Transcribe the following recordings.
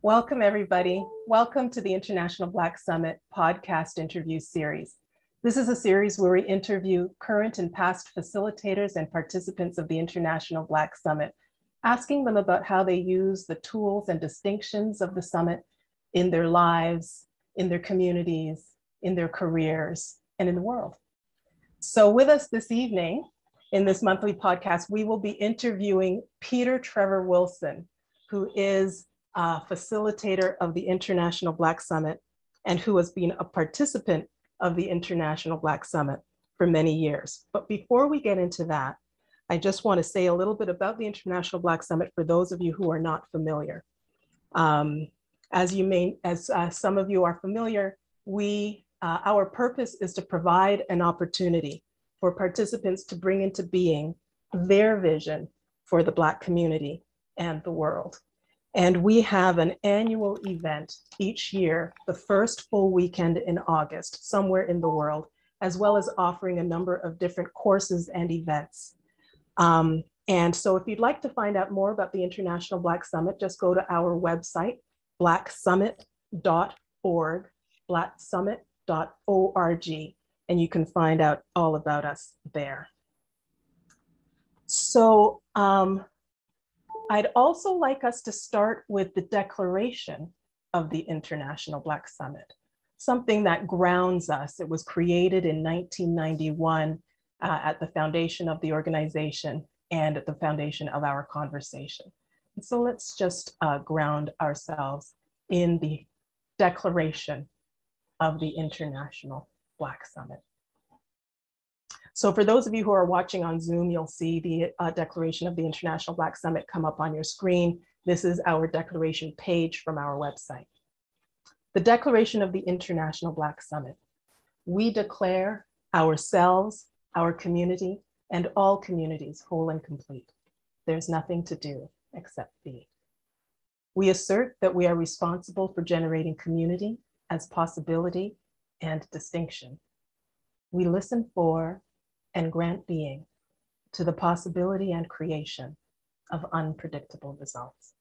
Welcome, everybody. Welcome to the International Black Summit podcast interview series. This is a series where we interview current and past facilitators and participants of the International Black Summit, asking them about how they use the tools and distinctions of the summit in their lives, in their communities, in their careers, and in the world. So with us this evening in this monthly podcast, we will be interviewing Peter Trevor Wilson, who is a facilitator of the International Black Summit and who has been a participant of the International Black Summit for many years. But before we get into that, I just want to say a little bit about the International Black Summit for those of you who are not familiar. As some of you are familiar, our purpose is to provide an opportunity for participants to bring into being their vision for the Black community and the world. And we have an annual event each year, the first full weekend in August, somewhere in the world, as well as offering a number of different courses and events. And so if you'd like to find out more about the International Black Summit, just go to our website, blacksummit.org, blacksummit.org, and you can find out all about us there. So, I'd also like us to start with the declaration of the International Black Summit, something that grounds us. It was created in 1991 at the foundation of the organization and at the foundation of our conversation. And so let's just ground ourselves in the declaration of the International Black Summit. So for those of you who are watching on Zoom, you'll see the declaration of the International Black Summit come up on your screen. This is our declaration page from our website. The Declaration of the International Black Summit. We declare ourselves, our community, and all communities whole and complete. There's nothing to do except be. We assert that we are responsible for generating community as possibility and distinction. We listen for and grant being to the possibility and creation of unpredictable results.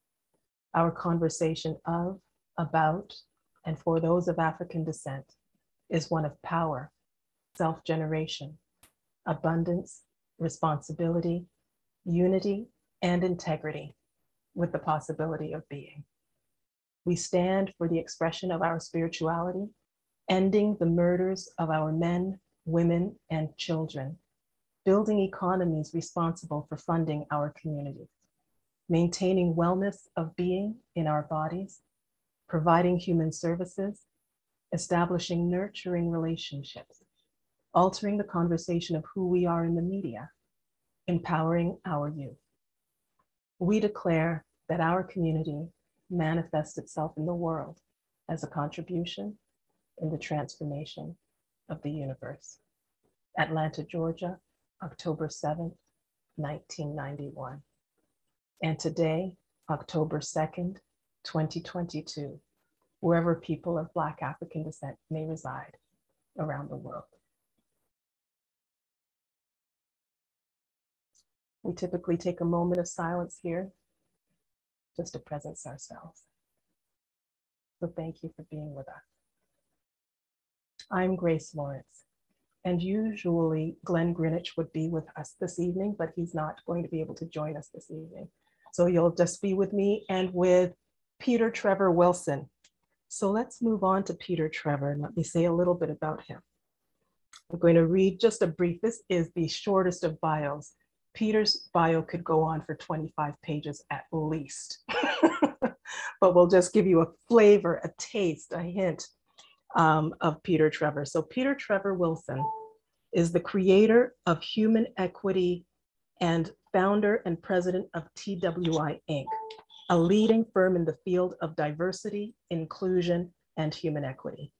Our conversation of, about, and for those of African descent is one of power, self-generation, abundance, responsibility, unity, and integrity with the possibility of being. We stand for the expression of our spirituality, ending the murders of our men, women, and children, building economies responsible for funding our community, maintaining wellness of being in our bodies, providing human services, establishing nurturing relationships, altering the conversation of who we are in the media, empowering our youth. We declare that our community manifests itself in the world as a contribution in the transformation of the universe. Atlanta, Georgia, October 7th, 1991. And today, October 2nd, 2022, wherever people of Black African descent may reside around the world. We typically take a moment of silence here just to presence ourselves. So thank you for being with us. I'm Grace Lawrence. And usually Glenn Greenwich would be with us this evening, but he's not going to be able to join us this evening. So you'll just be with me and with Peter Trevor Wilson. So let's move on to Peter Trevor and let me say a little bit about him. I'm going to read just a brief, this is the shortest of bios. Peter's bio could go on for 25 pages at least, but we'll just give you a flavor, a taste, a hint of Peter Trevor. So Peter Trevor Wilson is the creator of Human Equity and founder and president of TWI Inc, a leading firm in the field of diversity, inclusion, and human equity.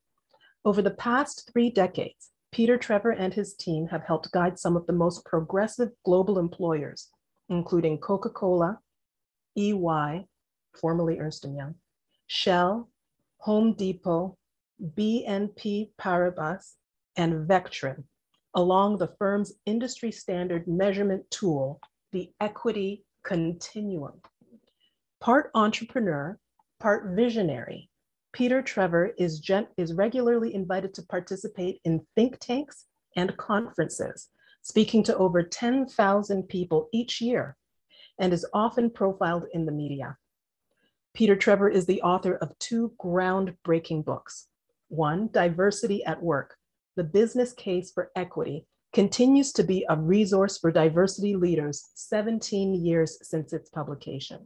Over the past 3 decades, Peter Trevor and his team have helped guide some of the most progressive global employers, including Coca-Cola, EY, formerly Ernst & Young, Shell, Home Depot, BNP Paribas, and Vectren, along the firm's industry standard measurement tool, the Equity Continuum. Part entrepreneur, part visionary, Peter Trevor is regularly invited to participate in think tanks and conferences, speaking to over 10,000 people each year, and is often profiled in the media. Peter Trevor is the author of 2 groundbreaking books. One, Diversity at Work, The Business Case for Equity, continues to be a resource for diversity leaders 17 years since its publication.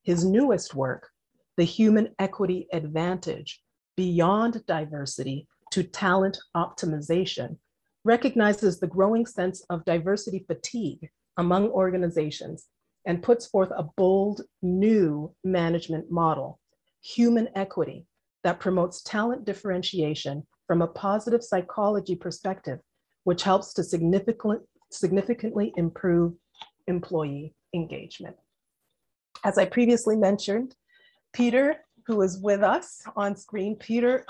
His newest work, The Human Equity Advantage, Beyond Diversity to Talent Optimization, recognizes the growing sense of diversity fatigue among organizations and puts forth a bold new management model, human equity, that promotes talent differentiation from a positive psychology perspective, which helps to significantly improve employee engagement. As I previously mentioned, Peter, who is with us on screen, Peter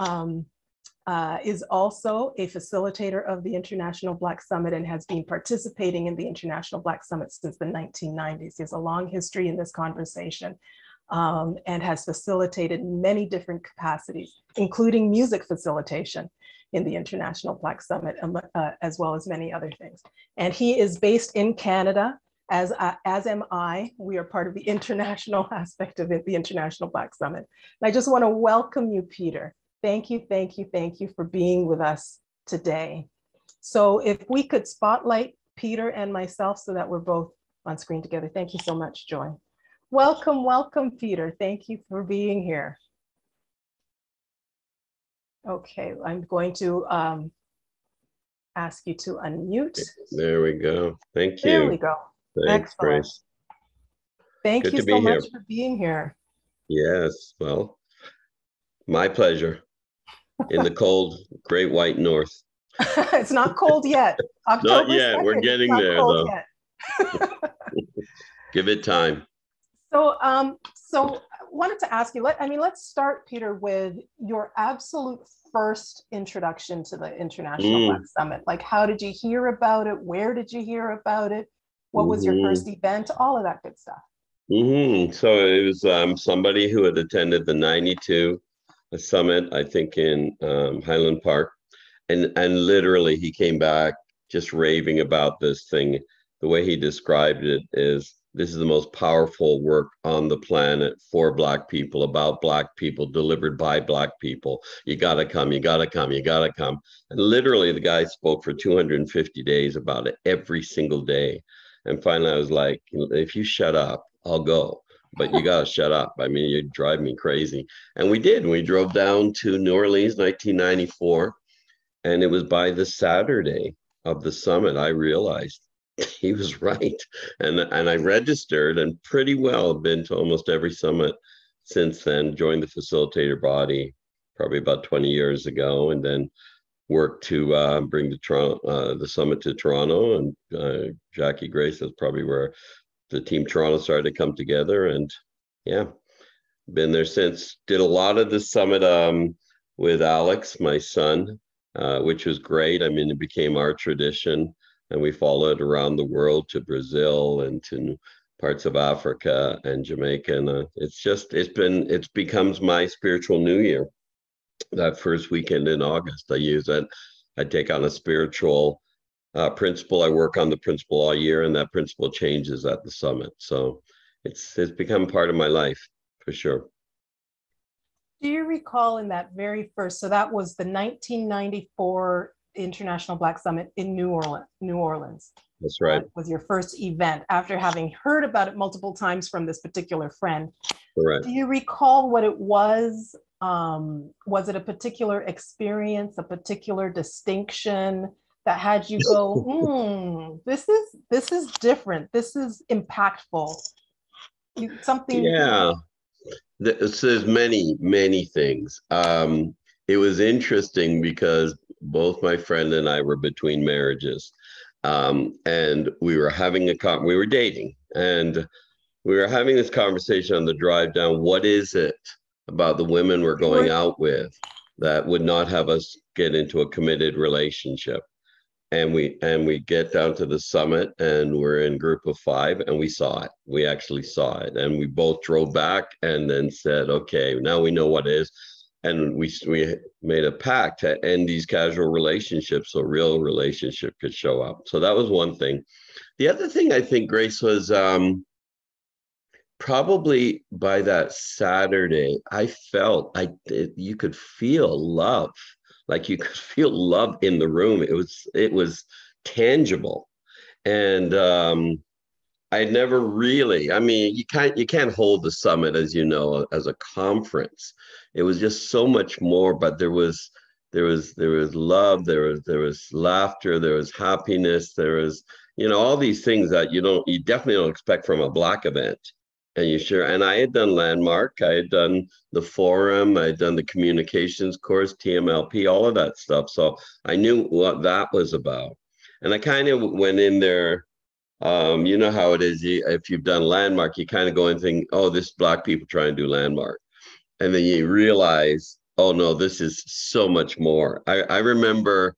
is also a facilitator of the International Black Summit and has been participating in the International Black Summit since the 1990s. He has a long history in this conversation and has facilitated many different capacities, including music facilitation in the International Black Summit, as well as many other things. And he is based in Canada, as am I. We are part of the international aspect of it, the International Black Summit. And I just want to welcome you, Peter. Thank you, thank you, thank you for being with us today. So if we could spotlight Peter and myself so that we're both on screen together. Thank you so much, Joy. Welcome, welcome, Peter. Thank you for being here. Okay, I'm going to ask you to unmute. There we go. Thank you. There we go. Thanks, excellent. Grace. Thank you so much for being here. Yes, well, my pleasure. In the cold, great white north. It's not cold yet. October Not yet. 2nd, We're getting there, though. Give it time. So I wanted to ask you, let's start, Peter, with your absolute first introduction to the International Black Summit. Like, how did you hear about it? Where did you hear about it? What was your first event? All of that good stuff. So it was somebody who had attended the 92 summit, I think in Highland Park. And literally he came back just raving about this thing. The way he described it is, this is the most powerful work on the planet for Black people, about Black people, delivered by Black people. You gotta come, you gotta come, you gotta come. And literally the guy spoke for 250 days about it every single day. And finally I was like, if you shut up, I'll go. But you gotta shut up. I mean, you drive me crazy. And we did. We drove down to New Orleans, 1994. And it was by the Saturday of the summit, I realized he was right. And I registered and pretty well been to almost every summit since then, joined the facilitator body probably about 20 years ago, and then worked to bring the summit to Toronto. And Jackie Grace, that's probably where the team Toronto started to come together. And yeah, been there since. Did a lot of the summit with Alex, my son, which was great. I mean, it became our tradition. And we followed around the world to Brazil and to parts of Africa and Jamaica. And it becomes my spiritual New Year. That first weekend in August, I use it. I take on a spiritual principle. I work on the principle all year, and that principle changes at the summit. So it's become part of my life for sure. Do you recall in that very first, so that was the 1994 International Black Summit in New Orleans. That's right. Was your first event after having heard about it multiple times from this particular friend. Correct. Do you recall what it was? Was it a particular experience, a particular distinction that had you go, this is different. This is impactful. Something. Yeah. There's many things. It was interesting because both my friend and I were between marriages, and we were having we were dating, and we were having this conversation on the drive down. What is it about the women we're going out with that would not have us get into a committed relationship? we get down to the summit, and we're in group of 5, and we saw it. We actually saw it, and we both drove back and then said, okay, now we know what it is. And we made a pact to end these casual relationships so real relationship could show up. So that was one thing. The other thing I think, Grace, was probably by that Saturday, I felt you could feel love. Like you could feel love in the room. It was tangible. And I never really, I mean, you can't hold the summit, as you know, as a conference. It was just so much more, but there was love, there was laughter, there was happiness, there was, all these things that you definitely don't expect from a Black event. And and I had done Landmark, I had done the forum, I had done the communications course, TMLP, all of that stuff. So I knew what that was about. And I kind of went in there. You know how it is. If you've done Landmark, you kind of go and think, oh, this Black people trying to do Landmark. And then you realize, oh, no, this is so much more. I remember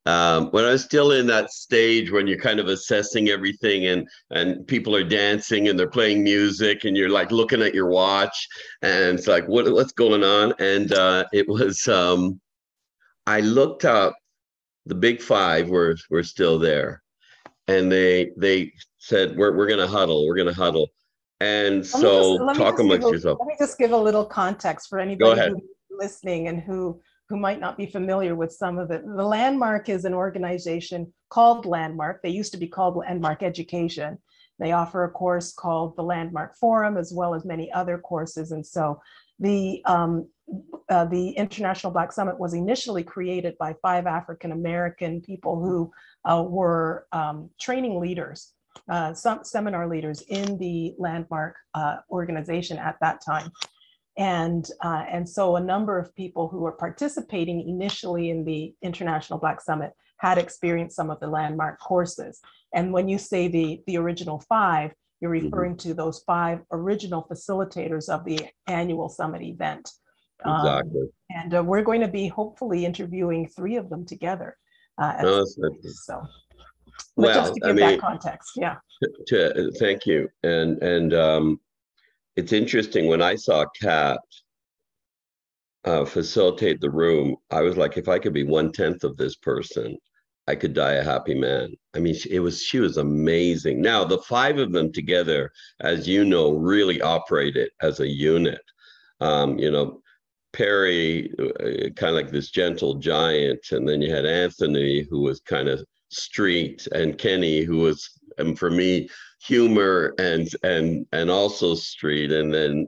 when I was still in that stage when you're kind of assessing everything and people are dancing and they're playing music and you're like looking at your watch and it's like, what's going on? And it was, I looked up, the big 5 were still there. And they said, we're going to huddle. We're going to huddle. And so talk amongst yourself. Let me just give a little context for anybody who's listening and who might not be familiar with some of it. The Landmark is an organization called Landmark. They used to be called Landmark Education. They offer a course called the Landmark Forum, as well as many other courses. And so the International Black Summit was initially created by 5 African-American people who were training leaders, some seminar leaders in the Landmark organization at that time. And so a number of people who were participating initially in the International Black Summit had experienced some of the Landmark courses. And when you say the original 5, you're referring to those 5 original facilitators of the annual summit event. Exactly. And we're going to be hopefully interviewing 3 of them together. So, well, just to give that context, yeah. Thank you. And it's interesting, when I saw Kat facilitate the room, I was like, if I could be 1/10 of this person, I could die a happy man. I mean, she was amazing. Now, the 5 of them together, as you know, really operated as a unit. Perry, kind of like this gentle giant, and then you had Anthony, who was kind of street, and Kenny, who was, for me, humor and also street, and then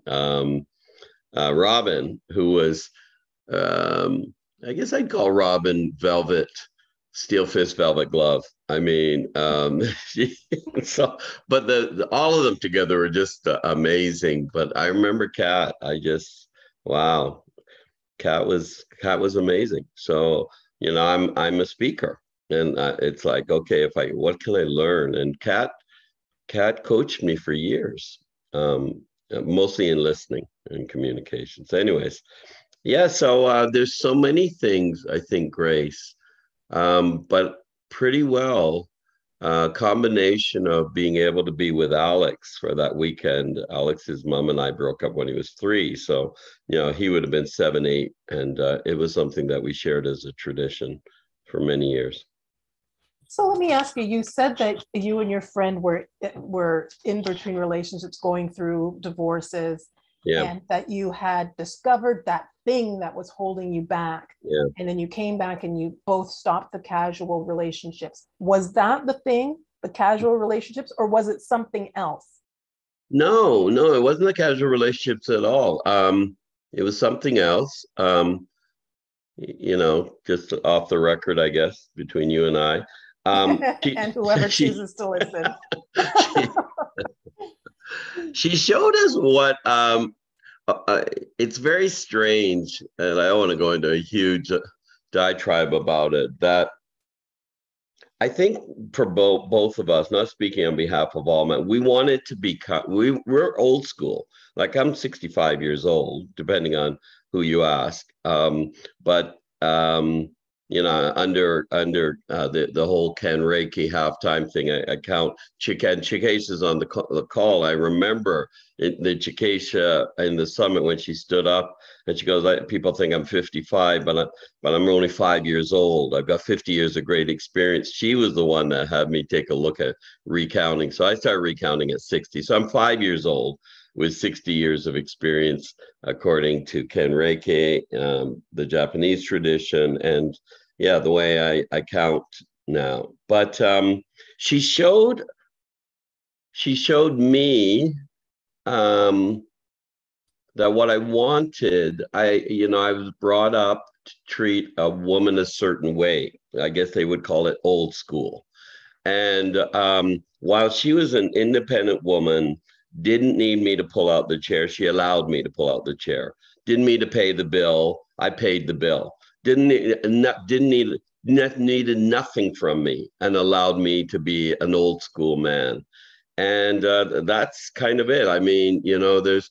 Robin, who was, I guess I'd call Robin velvet, steel fist velvet glove. I mean, so, but all of them together were just amazing. But I remember Kat, wow. Kat was amazing. So, I'm a speaker, and it's like, okay, what can I learn? And Kat coached me for years, mostly in listening and communications. Anyways, yeah. So there's so many things, I think, Grace, but pretty well. Combination of being able to be with Alex for that weekend. Alex's mom and I broke up when he was 3. So, he would have been 7, 8. And it was something that we shared as a tradition for many years. So let me ask you, you said that you and your friend were in between relationships, going through divorces, and that you had discovered that thing that was holding you back. Yeah. And then you came back and you both stopped the casual relationships. Was that the thing, the casual relationships, or was it something else? No, it wasn't the casual relationships at all. It was something else. Just off the record, I guess, between you and I. And whoever chooses to listen. She showed us what, it's very strange, and I don't want to go into a huge diatribe about it, that I think for both of us, not speaking on behalf of all men, we wanted to be, we're old school. Like, I'm 65 years old, depending on who you ask. But the whole Ken Reiki halftime thing. I count Chikesha's on the call. I remember the Chikesha in the summit when she stood up and she goes, people think I'm 55, but I'm only 5 years old. I've got 50 years of great experience. She was the one that had me take a look at recounting. So I started recounting at 60. So I'm 5 years old with 60 years of experience, according to Ken Reiki, the Japanese tradition, and yeah, the way I count now. But she showed me that what I wanted, I was brought up to treat a woman a certain way. I guess they would call it old school. And while she was an independent woman, didn't need me to pull out the chair. She allowed me to pull out the chair. Didn't need to pay the bill. I paid the bill. Needed nothing from me and allowed me to be an old school man. And that's kind of it. I mean, there's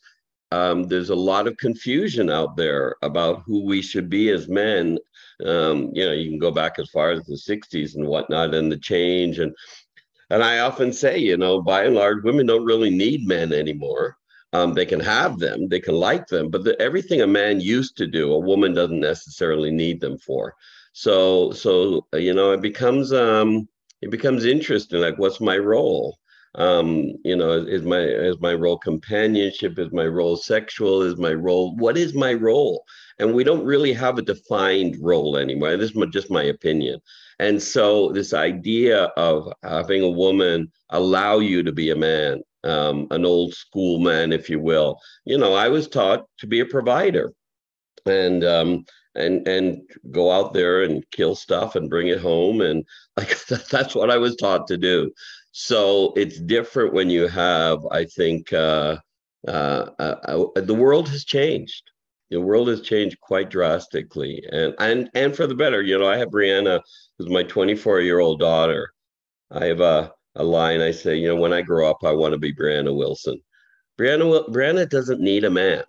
a lot of confusion out there about who we should be as men. You can go back as far as the 60s and whatnot, and the change. And I often say, by and large, women don't really need men anymore. They can have them, they can like them, but everything a man used to do, a woman doesn't necessarily need them for. So it becomes interesting. Like, what's my role? Is my role companionship? Is my role sexual? Is my role, what is my role? And we don't really have a defined role anymore. This is just my opinion. And so this idea of having a woman allow you to be a man, an old school man, if you will, I was taught to be a provider and go out there and kill stuff and bring it home. And like, that's what I was taught to do. So it's different when you have, I think, the world has changed. The world has changed quite drastically, and for the better. I have Brianna, who's my 24-year-old daughter. I have a line. I say, when I grow up, I want to be Brianna Wilson. Brianna doesn't need a man.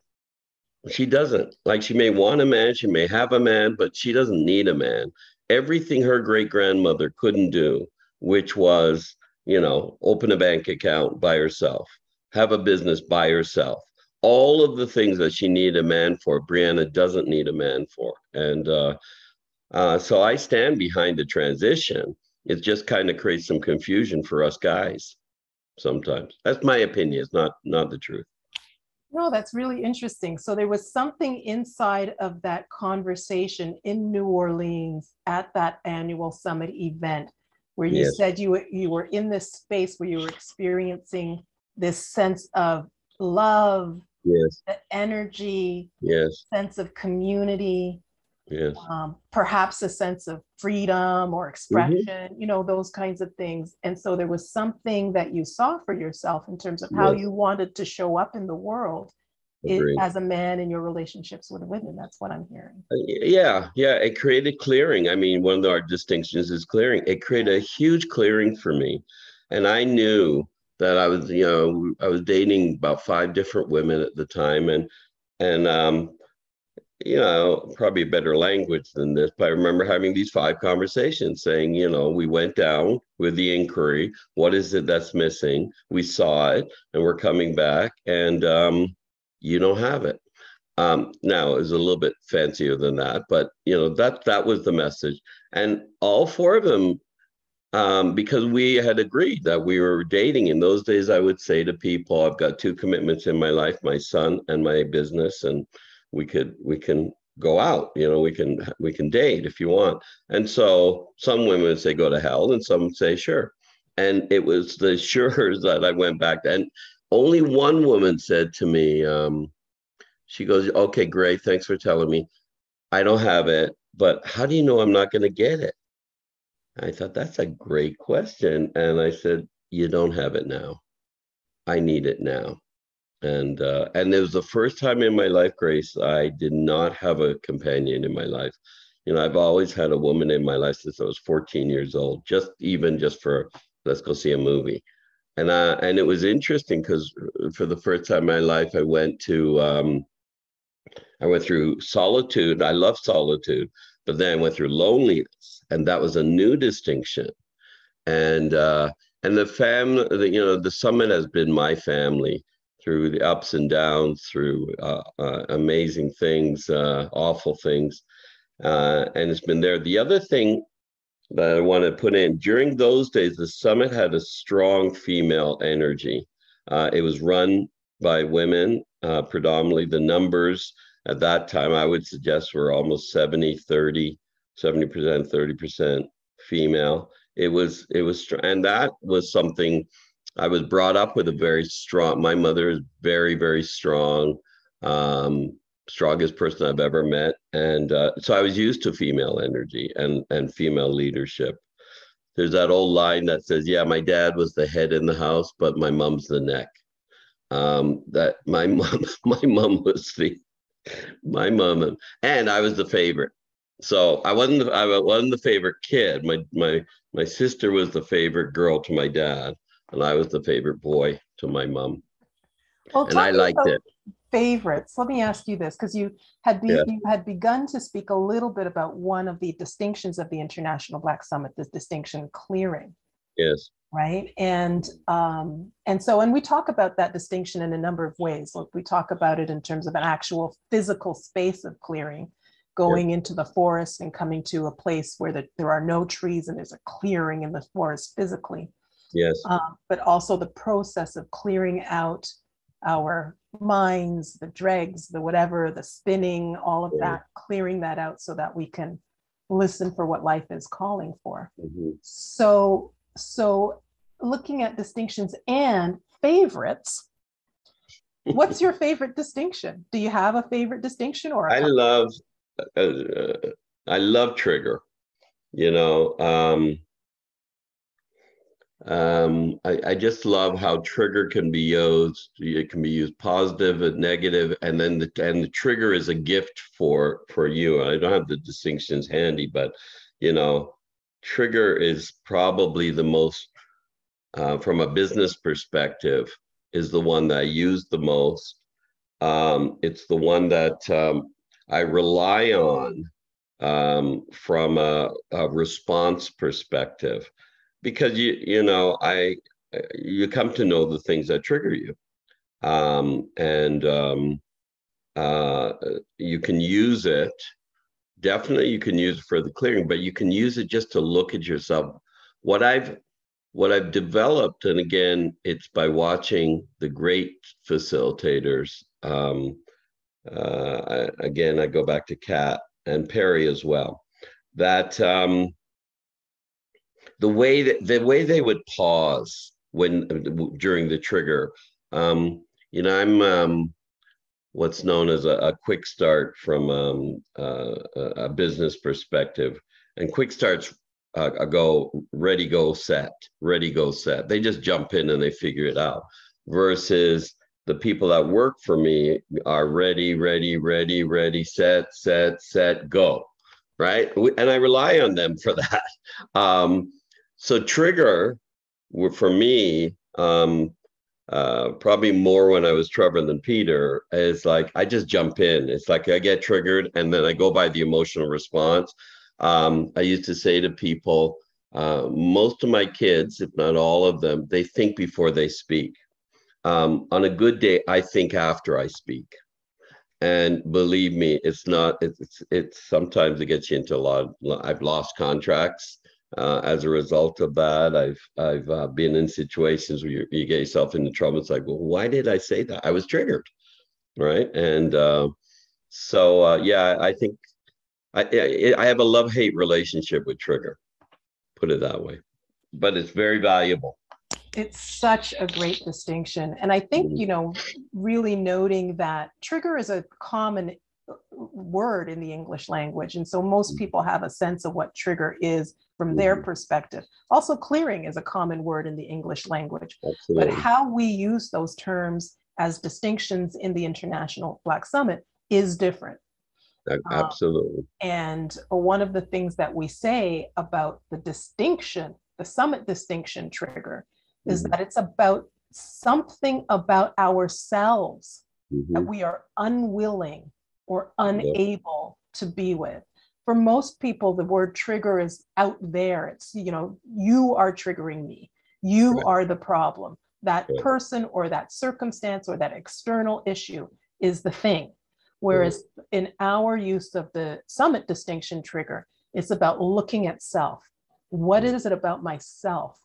She doesn't. Like, she may want a man, she may have a man, but she doesn't need a man. Everything her great-grandmother couldn't do, which was, open a bank account by herself, have a business by herself. All of the things that she needed a man for, Brianna doesn't need a man for. And so I stand behind the transition. It just kind of creates some confusion for us guys sometimes. That's my opinion. It's not the truth. No, that's really interesting. So there was something inside of that conversation in New Orleans at that annual summit event where you Yes. said you were in this space where you were experiencing this sense of love, Yes. the energy, Yes. sense of community, Yes. perhaps a sense of freedom or expression, those kinds of things. And so there was something that you saw for yourself in terms of how Yes. you wanted to show up in the world as a man in your relationships with women. That's what I'm hearing. Yeah. It created clearing. I mean, one of our distinctions is clearing. It created a huge clearing for me. And I knew that I was dating about 5 different women at the time. And probably a better language than this, but I remember having these 5 conversations saying, we went down with the inquiry. What is it that's missing? We saw it and we're coming back, and you don't have it. Now it was a little bit fancier than that, but that was the message. And all 4 of them, because we had agreed that we were dating. In those days, I would say to people, I've got 2 commitments in my life, my son and my business, and we can go out, we can date if you want. And so some women would say, go to hell, and some would say, sure. And it was the sure's that I went back to. And only one woman said to me, she goes, okay, great, thanks for telling me. I don't have it, but how do you know I'm not going to get it? I thought, that's a great question. And I said, you don't have it now. I need it now. And it was the first time in my life, Grace, I did not have a companion in my life. I've always had a woman in my life since I was 14 years old, just for, let's go see a movie. And it was interesting because for the first time in my life, I went through solitude. I love solitude, but then I went through loneliness, and that was a new distinction. And the family, the summit has been my family through the ups and downs, through amazing things, awful things, and it's been there. The other thing that I want to put in, during those days, the summit had a strong female energy. It was run by women, predominantly. The numbers at that time, I would suggest, were almost 70%, 30% female. It was, and that was something I was brought up with. A very strong, my mother is very, very strong, strongest person I've ever met. And so I was used to female energy and female leadership. There's that old line that says, yeah, my dad was the head in the house, but my mom's the neck. That my mom was my mom, and I was the favorite. So I wasn't the favorite kid. My sister was the favorite girl to my dad, and I was the favorite boy to my mom. Well, and I liked it. Favorites. Let me ask you this, because you had begun to speak a little bit about one of the distinctions of the International Black Summit, this distinction clearing. Yes. Right. And we talk about that distinction in a number of ways. Look, we talk about it in terms of an actual physical space of clearing, going into the forest and coming to a place where there are no trees and there's a clearing in the forest physically. Yes. But also the process of clearing out our minds, the dregs, the whatever, the spinning, all of that, clearing that out so that we can listen for what life is calling for. Mm-hmm. So looking at distinctions and favorites, what's your favorite distinction? Do you have a favorite distinction? Or I love trigger. I just love how trigger can be used. It can be used positive and negative, and then the trigger is a gift for you. I don't have the distinctions handy, but trigger is probably the most, from a business perspective, is the one that I use the most. It's the one that I rely on from a response perspective, because you come to know the things that trigger you, and you can use it. Definitely, you can use it for the clearing, but you can use it just to look at yourself. What I've developed, and again, it's by watching the great facilitators. Again, I go back to Kat and Perry as well. That the way they would pause during the trigger. I'm what's known as a quick start from a business perspective, and quick starts go ready, go, set, ready, go, set. They just jump in and they figure it out. Versus the people that work for me are ready, set, go. Right, and I rely on them for that. So trigger, for me, probably more when I was Trevor than Peter, is like I just jump in. It's like I get triggered and then I go by the emotional response. I used to say to people, most of my kids, if not all of them, they think before they speak. On a good day, I think after I speak. And believe me, it's sometimes it gets you into a lot. I've lost contracts as a result of that. I've been in situations where you get yourself into trouble. It's like, well, why did I say that? I was triggered, right? And I think I have a love-hate relationship with trigger, put it that way, but it's very valuable. It's such a great distinction. And I think, really noting that trigger is a common word in the English language. And so most people have a sense of what trigger is from their perspective. Also, clearing is a common word in the English language. Absolutely. But how we use those terms as distinctions in the International Black Summit is different. Absolutely. And one of the things that we say about the distinction, the summit distinction trigger, is that it's about something about ourselves that we are unwilling or unable to be with. for most people, the word trigger is out there. It's, you know, you are triggering me. You Right. are the problem. That Right. person or that circumstance or that external issue is the thing. Right. Whereas in our use of the summit distinction trigger, it's about looking at self. What is it about myself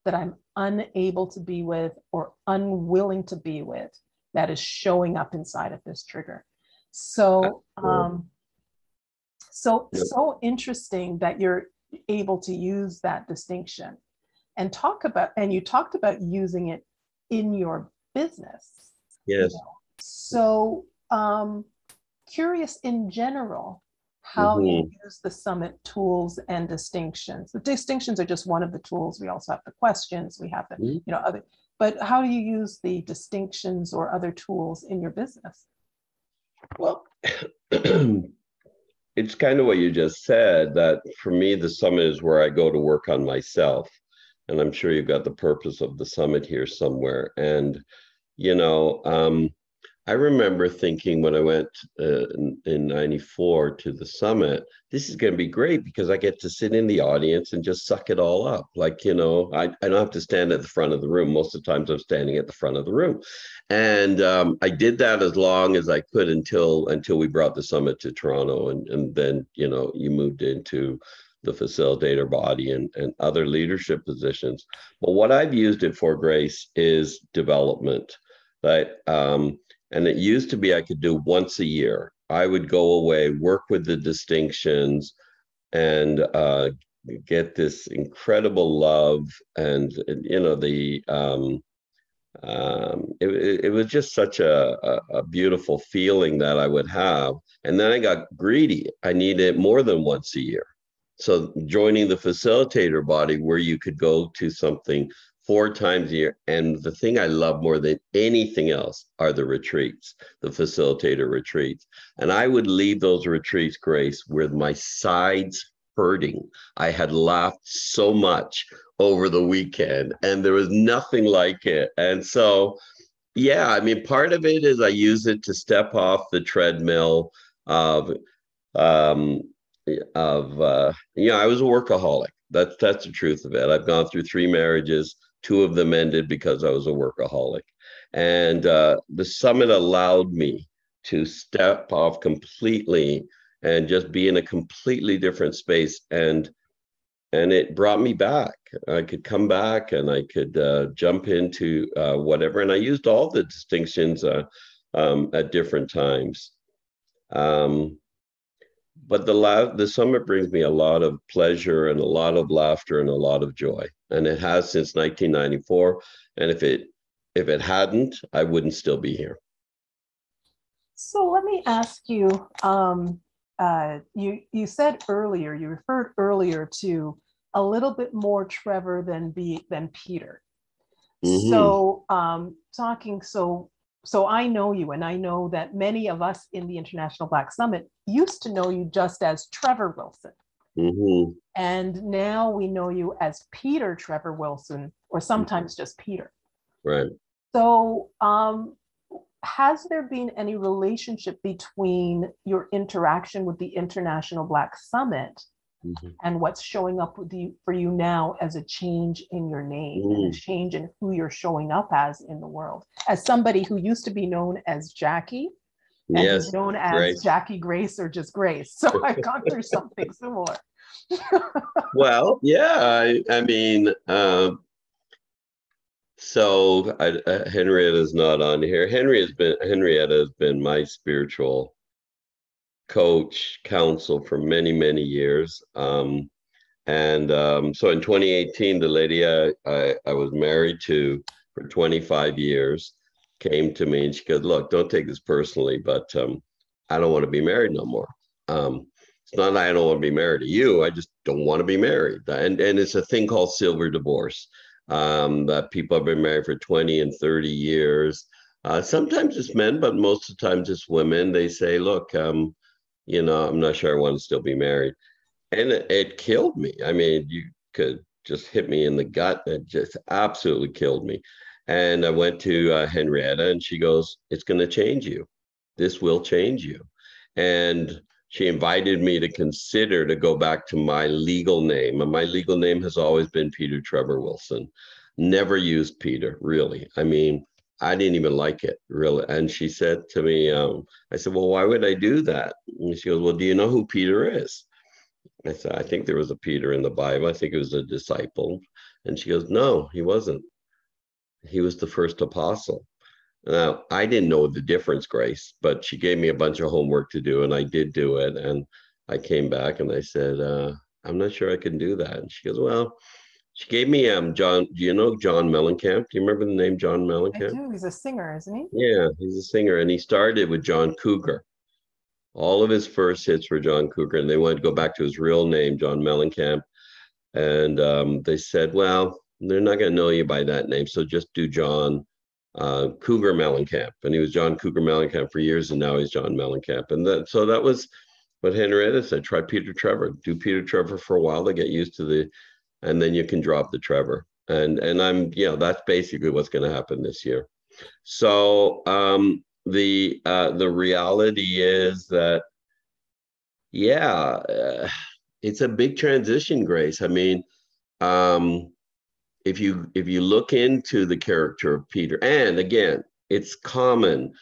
that I'm unable to be with or unwilling to be with that is showing up inside of this trigger? So, so interesting that you're able to use that distinction and you talked about using it in your business. Yes. You know? So, curious in general, how you use the summit tools and distinctions. The distinctions are just one of the tools. We also have the questions, we have the, you know, other, but how do you use the distinctions or other tools in your business? Well, it's kind of what you just said, that for me, the summit is where I go to work on myself. And I'm sure you've got the purpose of the summit here somewhere. And, you know, I remember thinking when I went in 94 to the summit, this is going to be great because I get to sit in the audience and just suck it all up. Like, you know, I don't have to stand at the front of the room. Most of the times I'm standing at the front of the room. And I did that as long as I could until we brought the summit to Toronto. And then, you know, you moved into the facilitator body and other leadership positions. But what I've used it for, Grace, is development. Right? And it used to be I could do once a year. I would go away, work with the distinctions, and get this incredible love. And you know, it was just such a beautiful feeling that I would have. And then I got greedy. I needed more than once a year. So joining the facilitator body, where you could go to something 4 times a year. And the thing I love more than anything else are the retreats, the facilitator retreats. And I would leave those retreats, Grace, with my sides hurting. I had laughed so much over the weekend and there was nothing like it. And so, yeah, I mean, part of it is I use it to step off the treadmill of, you know, I was a workaholic. That's the truth of it. I've gone through 3 marriages. 2 of them ended because I was a workaholic. And the summit allowed me to step off completely and just be in a completely different space. And it brought me back. I could come back and I could jump into whatever. And I used all the distinctions at different times. But the summit brings me a lot of pleasure and a lot of laughter and a lot of joy. And it has since 1994. And if it hadn't, I wouldn't still be here. So let me ask you, you said earlier, you referred earlier to a little bit more Trevor than Peter. So so I know you, and I know that many of us in the International Black Summit used to know you just as Trevor Wilson. And now we know you as Peter Trevor Wilson, or sometimes just Peter. Right. So has there been any relationship between your interaction with the International Black Summit and what's showing up for you now as a change in your name and a change in who you're showing up as in the world? As somebody who used to be known as Jackie, and who's known as Grace. Jackie Grace or just Grace. So I've gone through something similar. Well, yeah, I mean, so Henrietta's not on here. Henrietta has been my spiritual coach, counsel for many, many years. So in 2018, the lady I was married to for 25 years came to me and she goes, look, don't take this personally, but I don't want to be married no more. It's not that I don't want to be married to you. I just don't want to be married. And it's a thing called silver divorce, that people have been married for 20 and 30 years. Sometimes it's men, but most of the time it's women. They say, look, you know, I'm not sure I want to still be married. And it killed me. I mean, you could just hit me in the gut. It just absolutely killed me. And I went to Henrietta and she goes, it's going to change you. This will change you. And she invited me to consider to go back to my legal name. And my legal name has always been Peter Trevor Wilson. Never used Peter, really. I mean, I didn't even like it, really. And she said to me, I said, well, why would I do that? And she goes, well, do you know who Peter is? I said, I think there was a Peter in the Bible. I think it was a disciple. And she goes, no, he wasn't. He was the first apostle. Now, I didn't know the difference, Grace, but she gave me a bunch of homework to do, and I did do it. And I came back and I said, I'm not sure I can do that. And she goes, well, she gave me John. Do you know John Mellencamp? Do you remember the name John I Mellencamp? do. He's a singer, isn't he? Yeah, he's a singer, and he started with John Cougar. All of his first hits were John Cougar, and they wanted to go back to his real name, John Mellencamp. And they said, well, they're not going to know you by that name, so just do John Cougar Mellencamp. And he was John Cougar Mellencamp for years, and now he's John Mellencamp. And so that was what Henrietta said. Try Peter Trevor. Do Peter Trevor for a while to get used to and then you can drop the Trevor. And I'm, that's basically what's going to happen this year. So the reality is that, it's a big transition, Grace. I mean, if you look into the character of Peter, and again, it's common.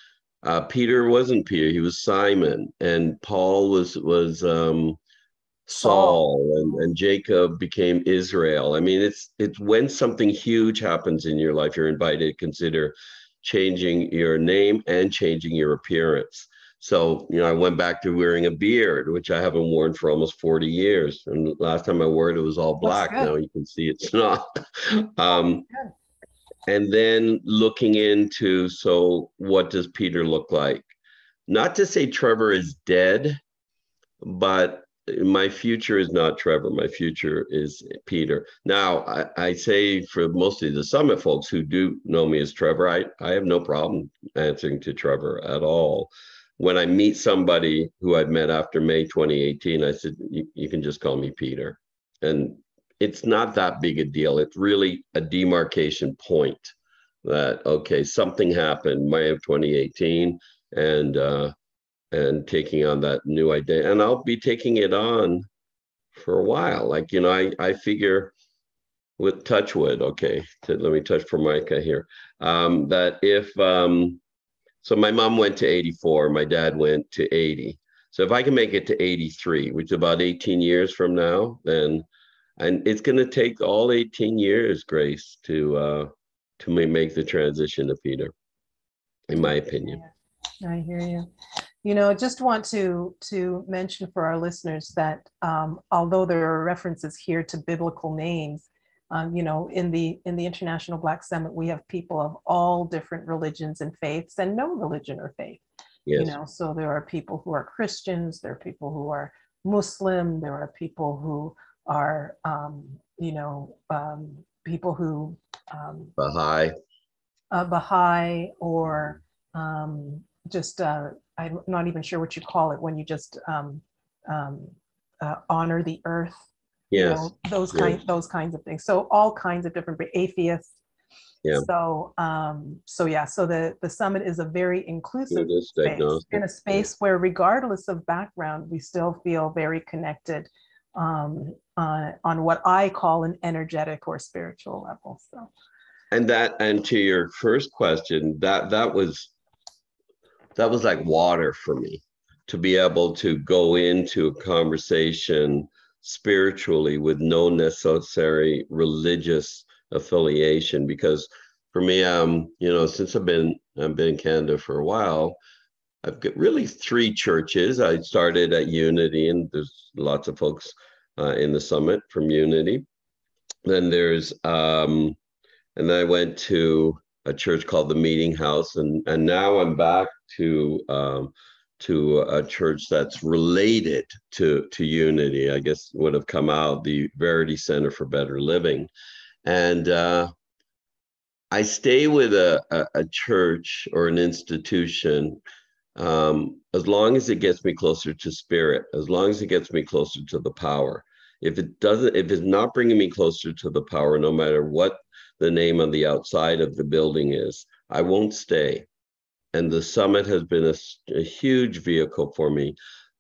Peter wasn't Peter; he was Simon, and Paul was Saul, and Jacob became Israel. I mean, it's when something huge happens in your life, you're invited to consider changing your name and changing your appearance. So, I went back to wearing a beard, which I haven't worn for almost 40 years. And last time I wore it was all black. Now you can see it's not. And then looking into, so what does Peter look like? Not to say Trevor is dead, but my future is not Trevor. My future is Peter. Now, I say for mostly the summit folks who do know me as Trevor, I have no problem answering to Trevor at all. When I meet somebody who I've met after May 2018, I said, you can just call me Peter. And it's not that big a deal. It's really a demarcation point that, okay, something happened May of 2018, and taking on that new identity. And I'll be taking it on for a while. Like, I figure with Touchwood, okay, let me touch Formica here, that if, so my mom went to 84, my dad went to 80. So if I can make it to 83, which is about 18 years from now, then, and it's going to take all 18 years, Grace, to make the transition to Peter, in my opinion. I hear you. Just want to mention for our listeners that although there are references here to biblical names, in the International Black Summit, we have people of all different religions and faiths and no religion or faith. Yes. So there are people who are Christians, there are people who are Muslim, there are people who are, people who Baha'i, or just I'm not even sure what you call it when you just honor the earth. Yes. Those kinds of things. So all kinds of different atheists. Yeah. So the summit is a very inclusive space, in a space where regardless of background, we still feel very connected on what I call an energetic or spiritual level. So. And to your first question, that was like water for me, to be able to go into a conversation spiritually with no necessary religious affiliation. Because for me, since I've been in Canada for a while, I've got really 3 churches. I started at Unity, and there's lots of folks in the summit from Unity. Then there's and then I went to a church called the Meeting House, and now I'm back to a church that's related to Unity. I guess would have come out, the Verity Center for Better Living. And I stay with a church or an institution as long as it gets me closer to spirit, as long as it gets me closer to the power. If it's not bringing me closer to the power, no matter what the name on the outside of the building is, I won't stay. And the summit has been a huge vehicle for me.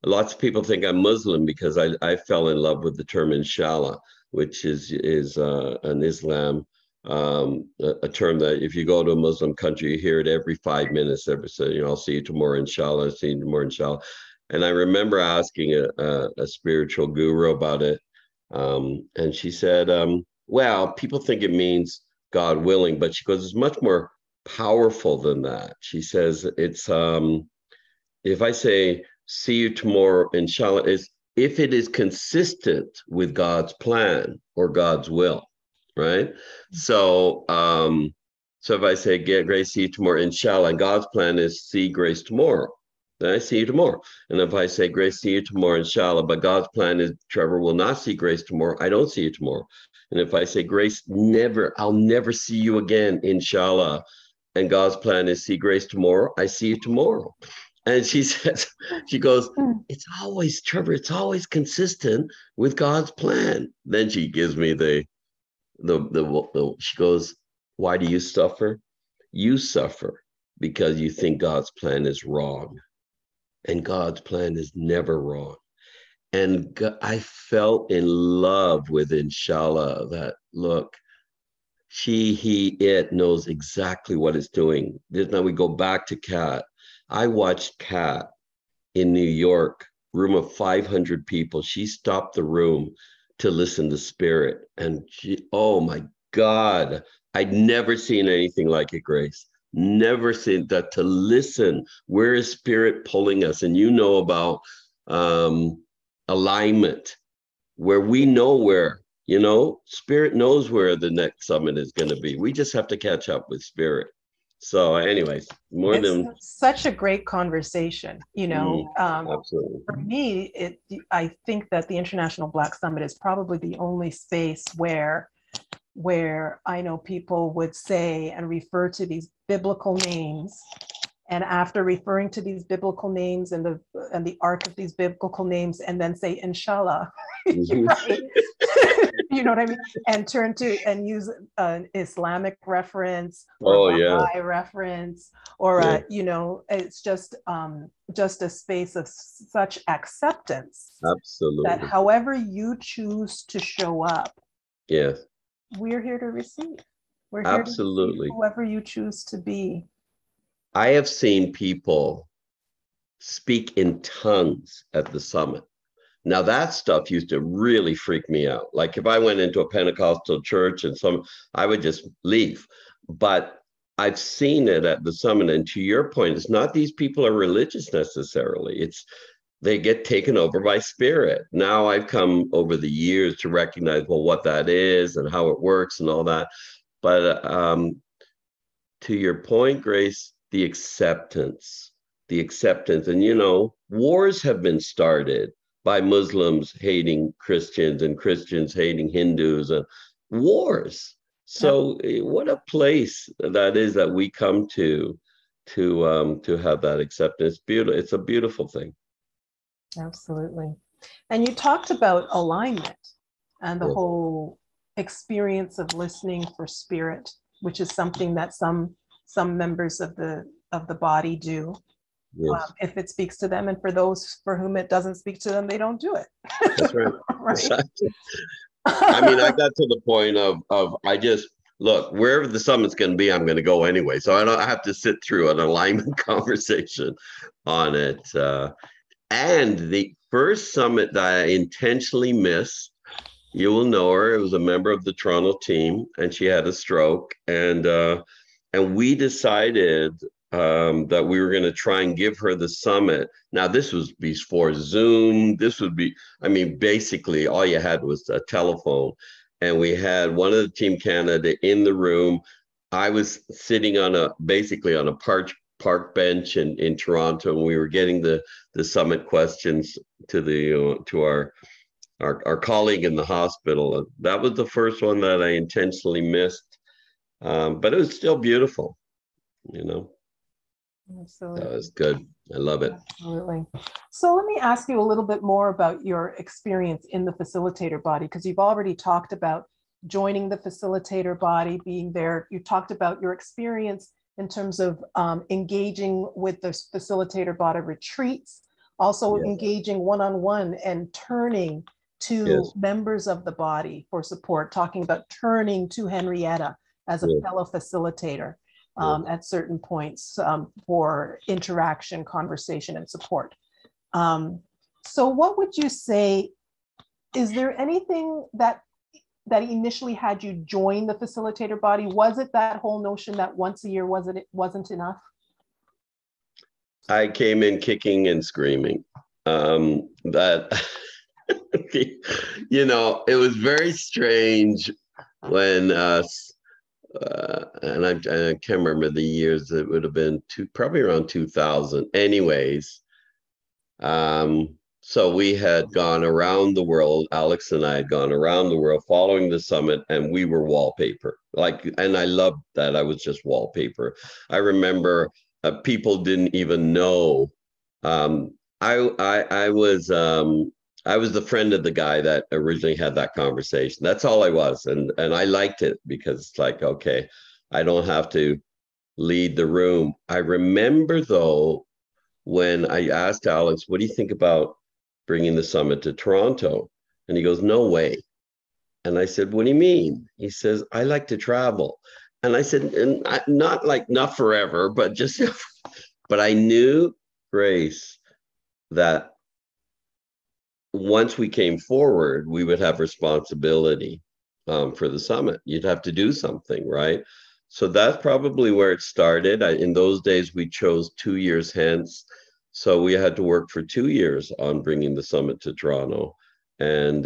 lots of people think I'm Muslim because I fell in love with the term inshallah, which is an Islam a term that if you go to a Muslim country, you hear it every 5 minutes. Every say, I'll see you tomorrow, inshallah. I'll see you tomorrow, inshallah. And I remember asking a spiritual guru about it, and she said, "Well, people think it means God willing, but she goes, it's much more powerful than that." She says, "It's if I say see you tomorrow, inshallah, is if it is consistent with God's plan or God's will." Right. So, so if I say get grace, see you tomorrow, inshallah, and God's plan is see grace tomorrow, then I see you tomorrow. And if I say grace, see you tomorrow, inshallah, but God's plan is Trevor will not see grace tomorrow, I don't see you tomorrow. And if I say grace, I'll never see you again, inshallah, and God's plan is see grace tomorrow, I see you tomorrow. And she says, she goes, it's always, Trevor, it's always consistent with God's plan. Then she gives me she goes, why do you suffer? You suffer because you think God's plan is wrong, and God's plan is never wrong. And I fell in love with inshallah, that look, she, he, it knows exactly what it's doing. Now we go back to Kat. I watched Kat in New York, room of 500 people. She stopped the room to listen to Spirit. And she, oh my God, I'd never seen anything like it, Grace. Never seen that, to listen. Where is Spirit pulling us? And you know about alignment, where we know where, Spirit knows where the next summit is going to be. We just have to catch up with Spirit. So anyways, it's such a great conversation, absolutely. For me, I think that the International Black Summit is probably the only space where I know people would say and refer to these biblical names, and after referring to these biblical names and the arc of these biblical names, and then say inshallah, right? You know what I mean? And turn to and use an Islamic reference or Baha'i reference, or it's just a space of such acceptance. Absolutely. That however you choose to show up, yes, we're here to receive. We're here absolutely to receive whoever you choose to be. I have seen people speak in tongues at the summit. Now that stuff used to really freak me out. Like if I went into a Pentecostal church and I would just leave. But I've seen it at the summit. And to your point, it's not these people are religious necessarily. It's they get taken over by Spirit. Now I've come over the years to recognize, well, what that is and how it works and all that. But to your point, Grace, the acceptance. And, wars have been started by Muslims hating Christians and Christians hating Hindus, and wars. So what a place that is that we come to have that acceptance. Beautiful. It's a beautiful thing. Absolutely. And you talked about alignment and the whole experience of listening for Spirit, which is something that some members of the body do. Yes. If it speaks to them, and for those for whom it doesn't speak to them, they don't do it. That's right. Right. Exactly. I mean, I got to the point of I just look, wherever the summit's going to be, I'm going to go anyway. So I have to sit through an alignment conversation on it. And the first summit that I intentionally missed, you will know her. It was a member of the Toronto team, and she had a stroke, and we decided that we were going to try and give her the summit. Now, this was before Zoom. This would be, basically all you had was a telephone. And we had one of the Team Canada in the room. I was sitting basically on a park bench in Toronto, and we were getting the summit questions to our colleague in the hospital. That was the first one that I intentionally missed, but it was still beautiful, Absolutely. That was good. I love it. Absolutely. So let me ask you a little bit more about your experience in the facilitator body, because you've already talked about joining the facilitator body, being there. You talked about your experience in terms of engaging with the facilitator body retreats. also Yeah. engaging one-on-one and turning to Yes. members of the body for support, talking about turning to Henrietta as a Yeah. fellow facilitator Yeah. at certain points for interaction, conversation, and support. So what would you say, is there anything that initially had you join the facilitator body? Was it that whole notion that once a year wasn't enough? I came in kicking and screaming. That you know, it was very strange when and I can't remember the years. It would have been probably around 2000. Anyways, so we had gone around the world. Alex and I had gone around the world following the summit, and we were wallpaper. And I loved that. I was just wallpaper. I remember people didn't even know. I was the friend of the guy that originally had that conversation. That's all I was, and I liked it because it's like, okay, I don't have to lead the room. I remember though, when I asked Alex, what do you think about bringing the summit to Toronto? And he goes, no way. And I said, what do you mean? He says, I like to travel. And I said, and not forever, but just, but I knew, Grace, that once we came forward, we would have responsibility for the summit. You'd have to do something, right? So that's probably where it started. In those days, we chose 2 years hence. So we had to work for 2 years on bringing the summit to Toronto. And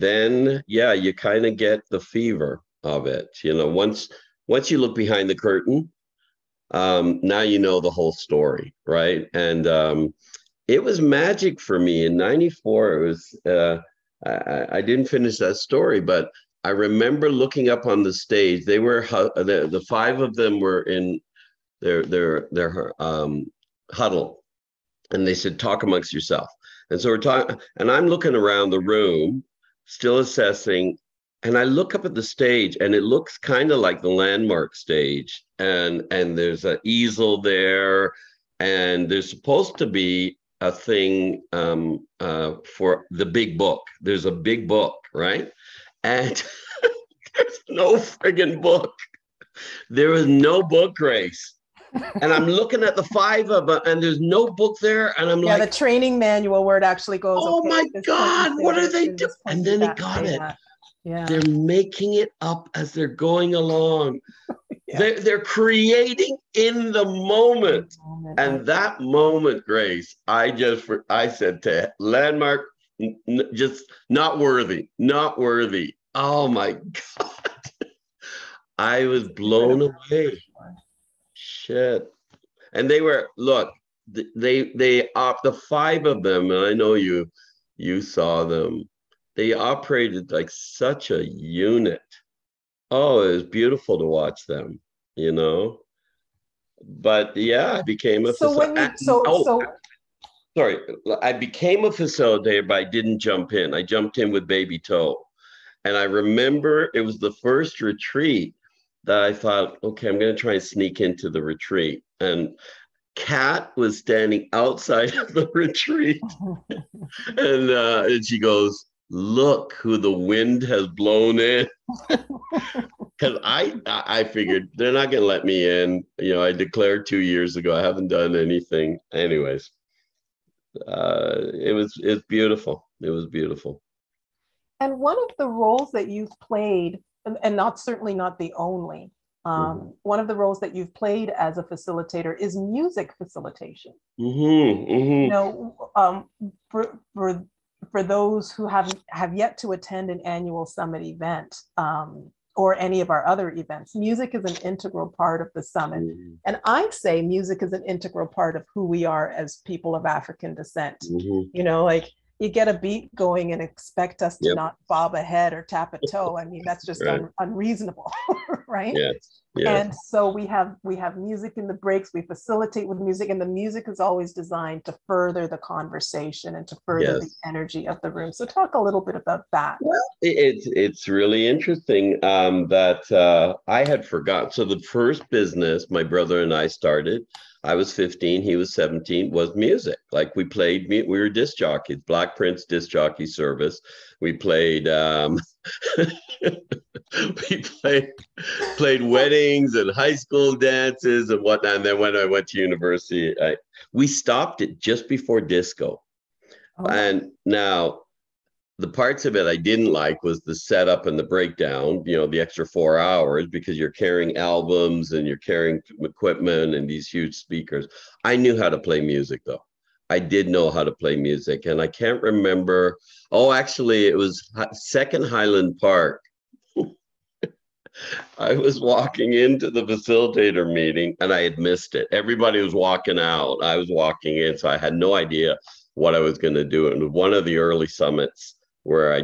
then, yeah, you kind of get the fever of it. You know, once you look behind the curtain, now you know the whole story, right? And it was magic for me in '94. It was, I didn't finish that story, but I remember looking up on the stage. They were, the 5 of them were in their huddle, and they said, talk amongst yourself. And so we're talking, and I'm looking around the room, still assessing, and I look up at the stage, and it looks kind of like the landmark stage, and there's an easel there, and there's supposed to be a thing for the big book. There's a big book, right? And there's no friggin' book. There is no book, Grace. And I'm looking at the 5 of them, and there's no book there. And I'm like, the training manual where it actually goes, oh okay, my God, what are they doing? And then it got it. Yeah. They're making it up as they're going along. Yeah. They're creating in the moment. And that moment, Grace, I said to Landmark, just not worthy. Oh my God. I was blown away. Shit. And they were, look, they the 5 of them, and I know you saw them, they operated like such a unit. Oh, it was beautiful to watch them, you know. But yeah, I became a sorry, I became a facilitator, but I didn't jump in. I jumped in with baby toe. And I remember it was the first retreat that I thought, okay, I'm going to try and sneak into the retreat. And Kat was standing outside of the retreat. And she goes, look who the wind has blown in. Because I figured they're not going to let me in. You know, I declared 2 years ago. I haven't done anything. Anyways, it's beautiful. It was beautiful. And one of the roles that you've played, and certainly not the only, one of the roles that you've played as a facilitator is music facilitation. You know, for those who have yet to attend an annual summit event, or any of our other events, music is an integral part of the summit. And I say music is an integral part of who we are as people of African descent. You know, like, you get a beat going and expect us to not bob a head or tap a toe. I mean, that's just unreasonable, right? Yes. Yes. And so we have music in the breaks, we facilitate with music, and the music is always designed to further the conversation and to further the Yes. energy of the room. So talk a little bit about that. Well, it's really interesting that I had forgotten. So the first business my brother and I started, I was 15, he was 17, was music. Like we played, we were disc jockeys, Black Prince disc jockey service. We played, we played weddings and high school dances and whatnot. And then when I went to university, we stopped it just before disco. Oh. And now, the parts of it I didn't like was the setup and the breakdown, the extra 4 hours, because you're carrying albums and you're carrying equipment and these huge speakers. I knew how to play music, though. I did know how to play music. And I can't remember. Oh, actually, it was Second Highland Park. I was walking into the facilitator meeting and I had missed it. Everybody was walking out. I was walking in. So I had no idea what I was going to do. And one of the early summits where I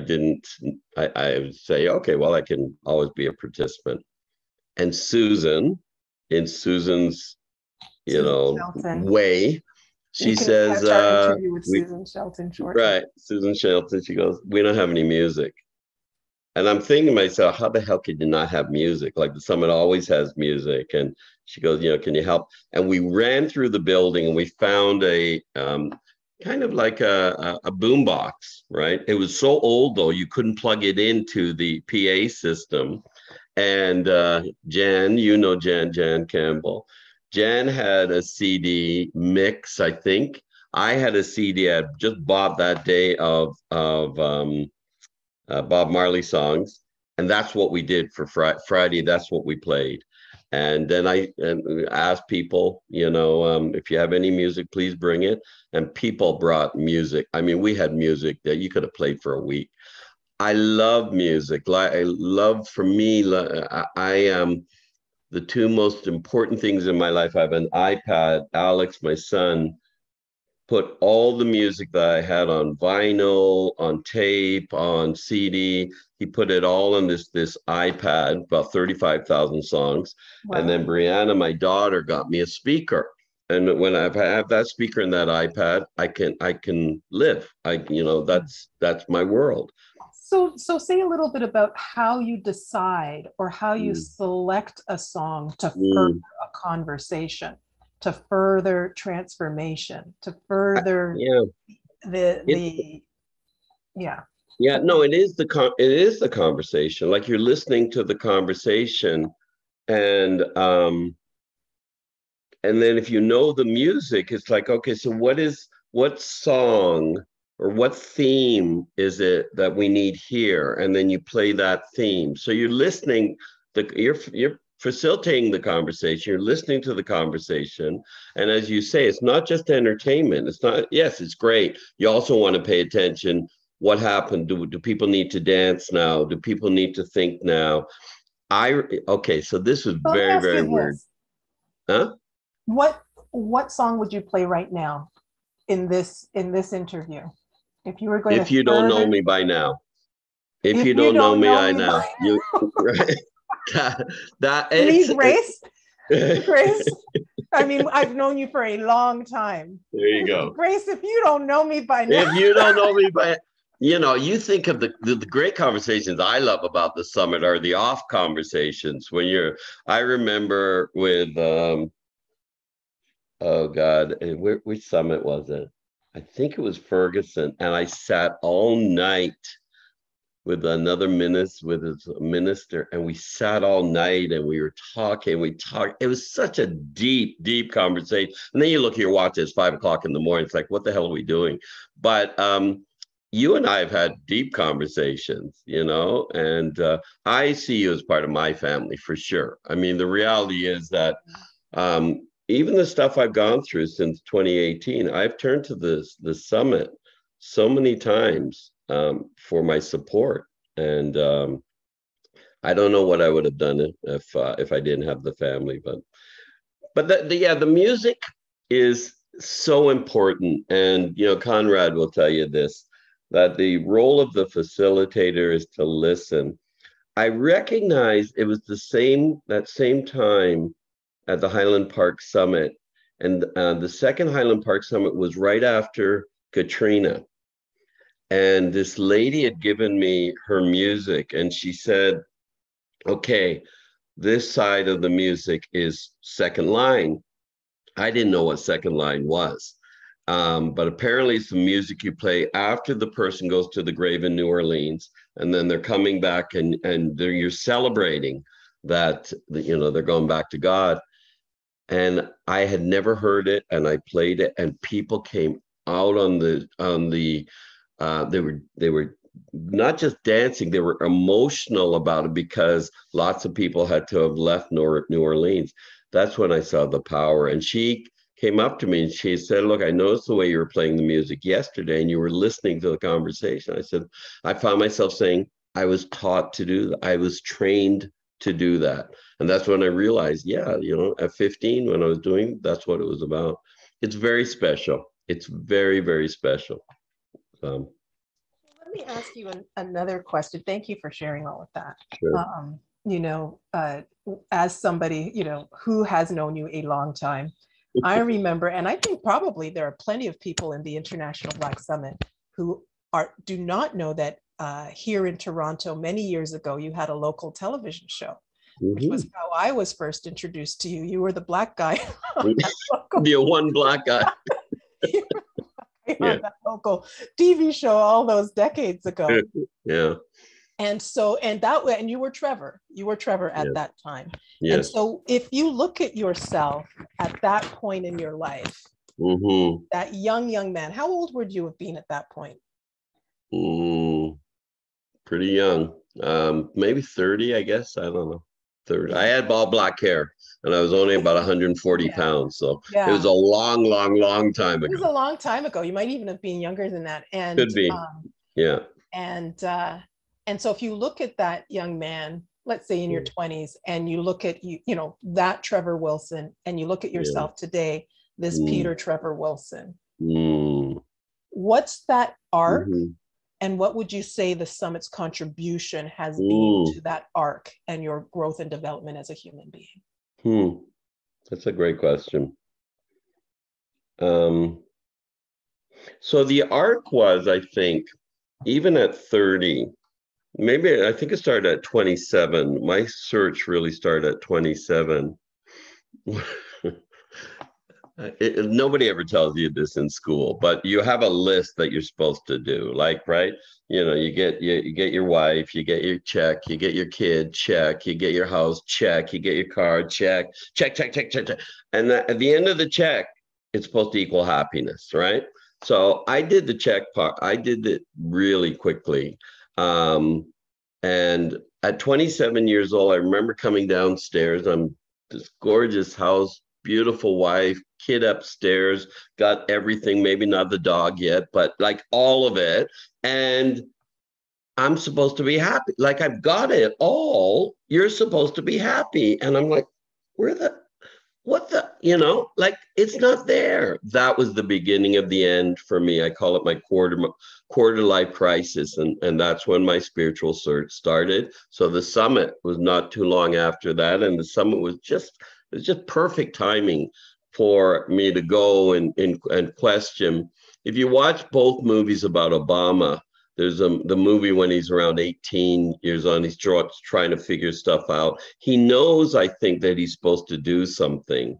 would say, okay, well, I can always be a participant. And Susan, in Susan's, way, she says, catch our interview with Susan Shelton shortly. Right, Susan Shelton, she goes, we don't have any music. And I'm thinking to myself, how the hell could you not have music? Like the summit always has music. And she goes, can you help? And we ran through the building and we found a kind of like a boom box, right? It was so old, though, you couldn't plug it into the PA system. And Jan, Jan Campbell. Jan had a CD mix, I think. I had a CD I just bought that day of Bob Marley songs, and that's what we did for Friday. That's what we played, and then I asked people, if you have any music, please bring it. And people brought music. I mean, we had music that you could have played for a week. I love music. For me, I am the two most important things in my life. I have an iPad. Alex, my son, put all the music that I had on vinyl, on tape, on CD. He put it all on this iPad, about 35,000 songs. Wow. And then Brianna, my daughter, got me a speaker. And when I have that speaker and that iPad, I can live. That's my world. So say a little bit about how you decide or how you select a song to further a conversation, to further transformation, to further it is the conversation. Like you're listening to the conversation, and then if you know the music, it's like, okay, so what song or what theme is it that we need here? And then you play that theme. So you're listening, you're facilitating the conversation, you're listening to the conversation. And as you say, it's not just entertainment. It's not, yes, it's great. You also want to pay attention. What happened? Do people need to dance now? Do people need to think now? Okay, so this is very, very weird. Huh? What song would you play right now in this interview? If you were going If you don't know me by now. If you don't know me by now. Right. You mean Grace? Grace? I mean, I've known you for a long time. There you go. Grace, if you don't know me by now. If you don't know me by, you think of the great conversations I love about the summit are the off conversations when I remember with, oh God, which summit was it? I think it was Ferguson. And I sat all night with another minister, and we sat all night and we were talking. It was such a deep, deep conversation. And then you look at your watch, it's 5 o'clock in the morning. It's like, what the hell are we doing? But you and I have had deep conversations, and I see you as part of my family for sure. I mean, the reality is that even the stuff I've gone through since 2018, I've turned to the summit so many times for my support. And I don't know what I would have done if I didn't have the family. But the music is so important. And, Conrad will tell you this, that the role of the facilitator is to listen. I recognized it was that same time at the Highland Park Summit. And the second Highland Park Summit was right after Katrina. And this lady had given me her music, and she said, okay, this side of the music is second line. I didn't know what second line was. But apparently it's the music you play after the person goes to the grave in New Orleans, and then they're coming back and you're celebrating that, you know, they're going back to God. And I had never heard it, and I played it, and people came out on the they were not just dancing, they were emotional about it because lots of people had to have left New Orleans. That's when I saw the power. And she came up to me and she said, look, I noticed the way you were playing the music yesterday and you were listening to the conversation. I said, I found myself saying, I was taught to do that. I was trained to do that. And that's when I realized, yeah, you know, at 15, when I was doing, that's what it was about. It's very special. It's very, very special. Let me ask you another question. Thank you for sharing all of that. Sure. You know, as somebody, you know, who has known you a long time, I remember, and I think probably there are plenty of people in the International Black Summit who do not know that here in Toronto, many years ago, you had a local television show, which was how I was first introduced to you. You were the black guy. The one black guy. On that local TV show all those decades ago. Yeah. And so, and you were Trevor. You were Trevor at that time. Yes. And so, if you look at yourself at that point in your life, that young man, how old would you have been at that point? Pretty young. Maybe 30, I guess. I don't know. 30. I had all black hair, and I was only about 140 pounds. So it was a long time ago. It was a long time ago. You might even have been younger than that. And could be. Yeah. And so if you look at that young man, let's say in your 20s, and you look at you know, that Trevor Wilson, and you look at yourself today, this Peter Trevor Wilson, what's that arc? And what would you say the summit's contribution has been to that arc and your growth and development as a human being? That's a great question. So the arc was, I think, even at 30, maybe I think it started at 27. My search really started at 27. Nobody ever tells you this in school, but you have a list that you're supposed to do. Like, right? You know, you get your wife, you get your check, you get your kid, check, you get your house, check, you get your car, check. And at the end of the check, it's supposed to equal happiness, right? So I did the check part. I did it really quickly. And at 27 years old, I remember coming downstairs. I'm this gorgeous house, beautiful wife, kid upstairs, got everything, maybe not the dog yet, but like all of it. And I'm supposed to be happy. Like, I've got it all. You're supposed to be happy. And I'm like, what the, you know, like, it's not there. That was the beginning of the end for me. I call it my quarter life crisis. And that's when my spiritual search started. So the summit was not too long after that. And the summit was just perfect timing for me to go and question. If you watch both movies about Obama, there's the movie when he's around 18 years old, he's trying to figure stuff out. He knows, I think, that he's supposed to do something,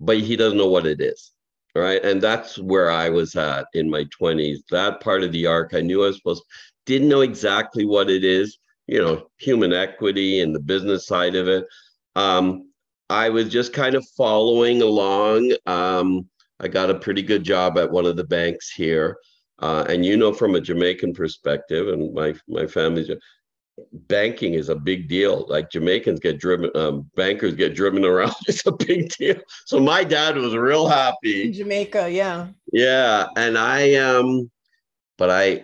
but he doesn't know what it is, right? And that's where I was at in my 20s. That part of the arc, I knew I was didn't know exactly what it is, you know, human equity and the business side of it. I was just kind of following along. I got a pretty good job at one of the banks here. And, you know, from a Jamaican perspective, and my family's, banking is a big deal. Like, Jamaicans get driven, bankers get driven around. It's a big deal. So my dad was real happy. In Jamaica, yeah. Yeah. And but I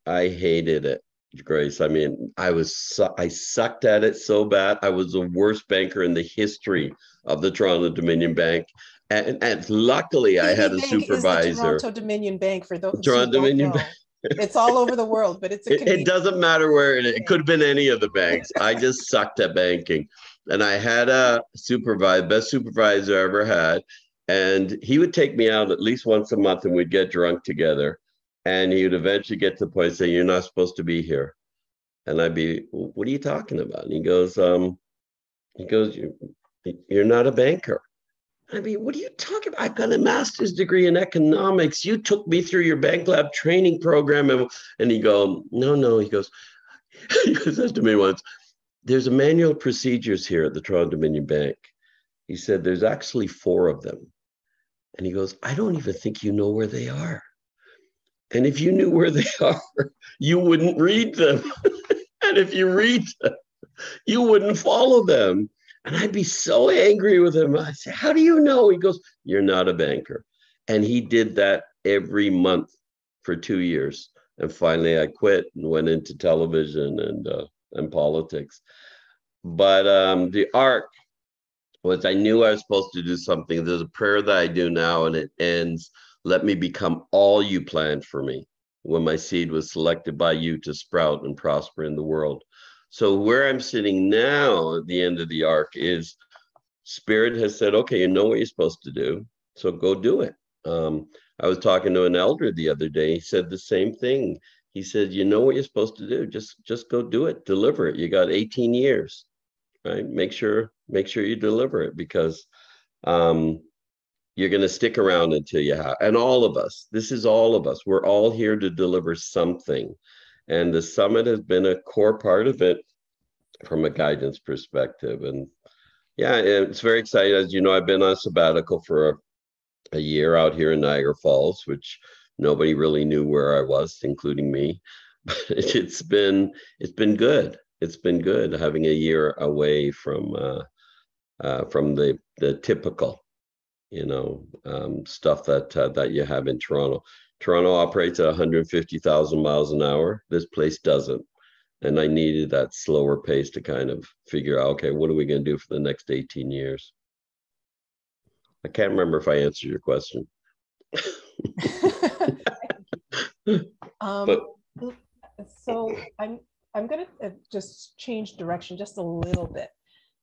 hated it, Grace. I mean, I sucked at it so bad. I was the worst banker in the history of the Toronto Dominion Bank. And luckily, I had a supervisor. Is the Toronto Dominion Bank, for those Toronto Dominion Bank. It's all over the world, but it's a It doesn't matter where it could have been any of the banks. I just sucked at banking. And I had a best supervisor I ever had. And he would take me out at least once a month and we'd get drunk together. And he would eventually get to the point saying, "You're not supposed to be here." And I'd be, "What are you talking about?" And he goes, "You're not a banker." I mean, what are you talking about? I've got a master's degree in economics. You took me through your bank lab training program. And he goes, no. He goes, he says to me once, "There's a manual of procedures here at the Toronto Dominion Bank." He said, "There's actually 4 of them." And he goes, "I don't even think you know where they are. And if you knew where they are, you wouldn't read them. And if you read them, you wouldn't follow them." And I'd be so angry with him. I say, "How do you know?" He goes, "You're not a banker." And he did that every month for 2 years. And finally I quit and went into television and politics. But the arc was, I knew I was supposed to do something. There's a prayer that I do now, and it ends, "Let me become all you planned for me when my seed was selected by you to sprout and prosper in the world." So where I'm sitting now at the end of the arc is Spirit has said, "Okay, you know what you're supposed to do, so go do it." I was talking to an elder the other day. He said the same thing. He said, "You know what you're supposed to do. Just go do it. Deliver it. You got 18 years, right? Make sure you deliver it, because you're going to stick around until you have." And all of us, this is all of us. We're all here to deliver something. And the summit has been a core part of it from a guidance perspective. And yeah, it's very exciting. As you know, I've been on sabbatical for a year out here in Niagara Falls, which nobody really knew where I was, including me. But it's been good. It's been good having a year away from the typical, stuff that you have in Toronto. Toronto operates at 150,000 miles an hour. This place doesn't. And I needed that slower pace to kind of figure out, okay, what are we going to do for the next 18 years? I can't remember if I answered your question. But So I'm going to just change direction just a little bit.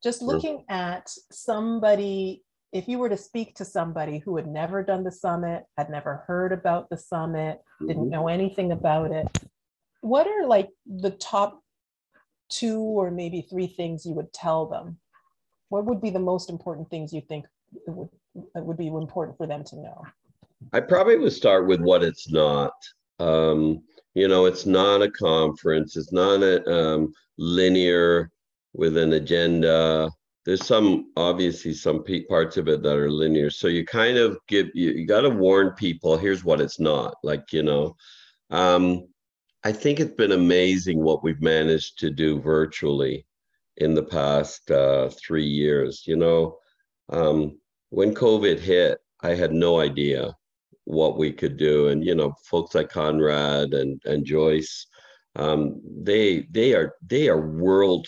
Just looking at somebody, if you were to speak to somebody who had never done the summit, had never heard about the summit, didn't know anything about it, what are like the top 2 or maybe 3 things you would tell them? What would be the most important things you think would be important for them to know? I probably would start with what it's not. It's not a conference. It's not a linear with an agenda. There's obviously some parts of it that are linear. So you kind of you got to warn people, here's what it's not. I think it's been amazing what we've managed to do virtually in the past 3 years. When COVID hit, I had no idea what we could do. And, folks like Conrad and Joyce, they are world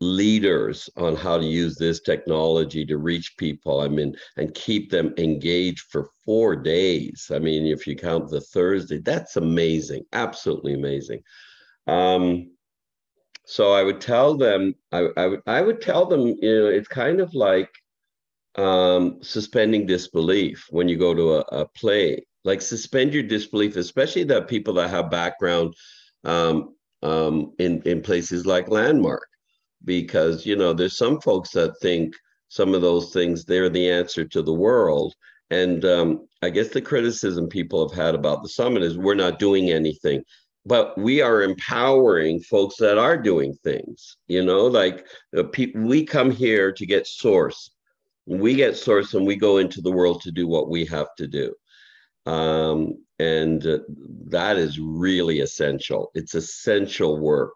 leaders on how to use this technology to reach people. And keep them engaged for 4 days. If you count the Thursday, that's amazing, absolutely amazing. So I would tell them, it's kind of like suspending disbelief when you go to a play. Like, suspend your disbelief, especially the people that have background in places like Landmark. Because, there's some folks that think some of those things, they're the answer to the world. And I guess the criticism people have had about the summit is we're not doing anything. But we are empowering folks that are doing things, we come here to get source. We get source and we go into the world to do what we have to do. And that is really essential. It's essential work,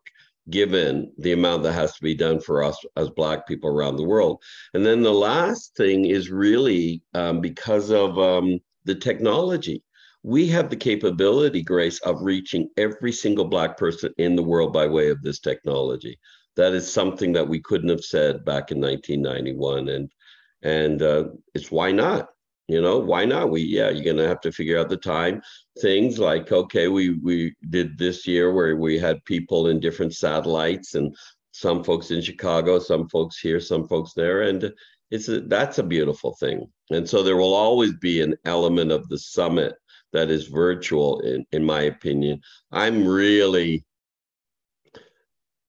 given the amount that has to be done for us as Black people around the world. And then the last thing is really because of the technology. We have the capability, Grace, of reaching every single Black person in the world by way of this technology. That is something that we couldn't have said back in 1991. And it's why not? You know, why not? Yeah, you're gonna have to figure out the time. Things like, okay, we did this year where we had people in different satellites, and some folks in Chicago, some folks here, some folks there, and that's a beautiful thing. And so there will always be an element of the summit that is virtual, in my opinion. I'm really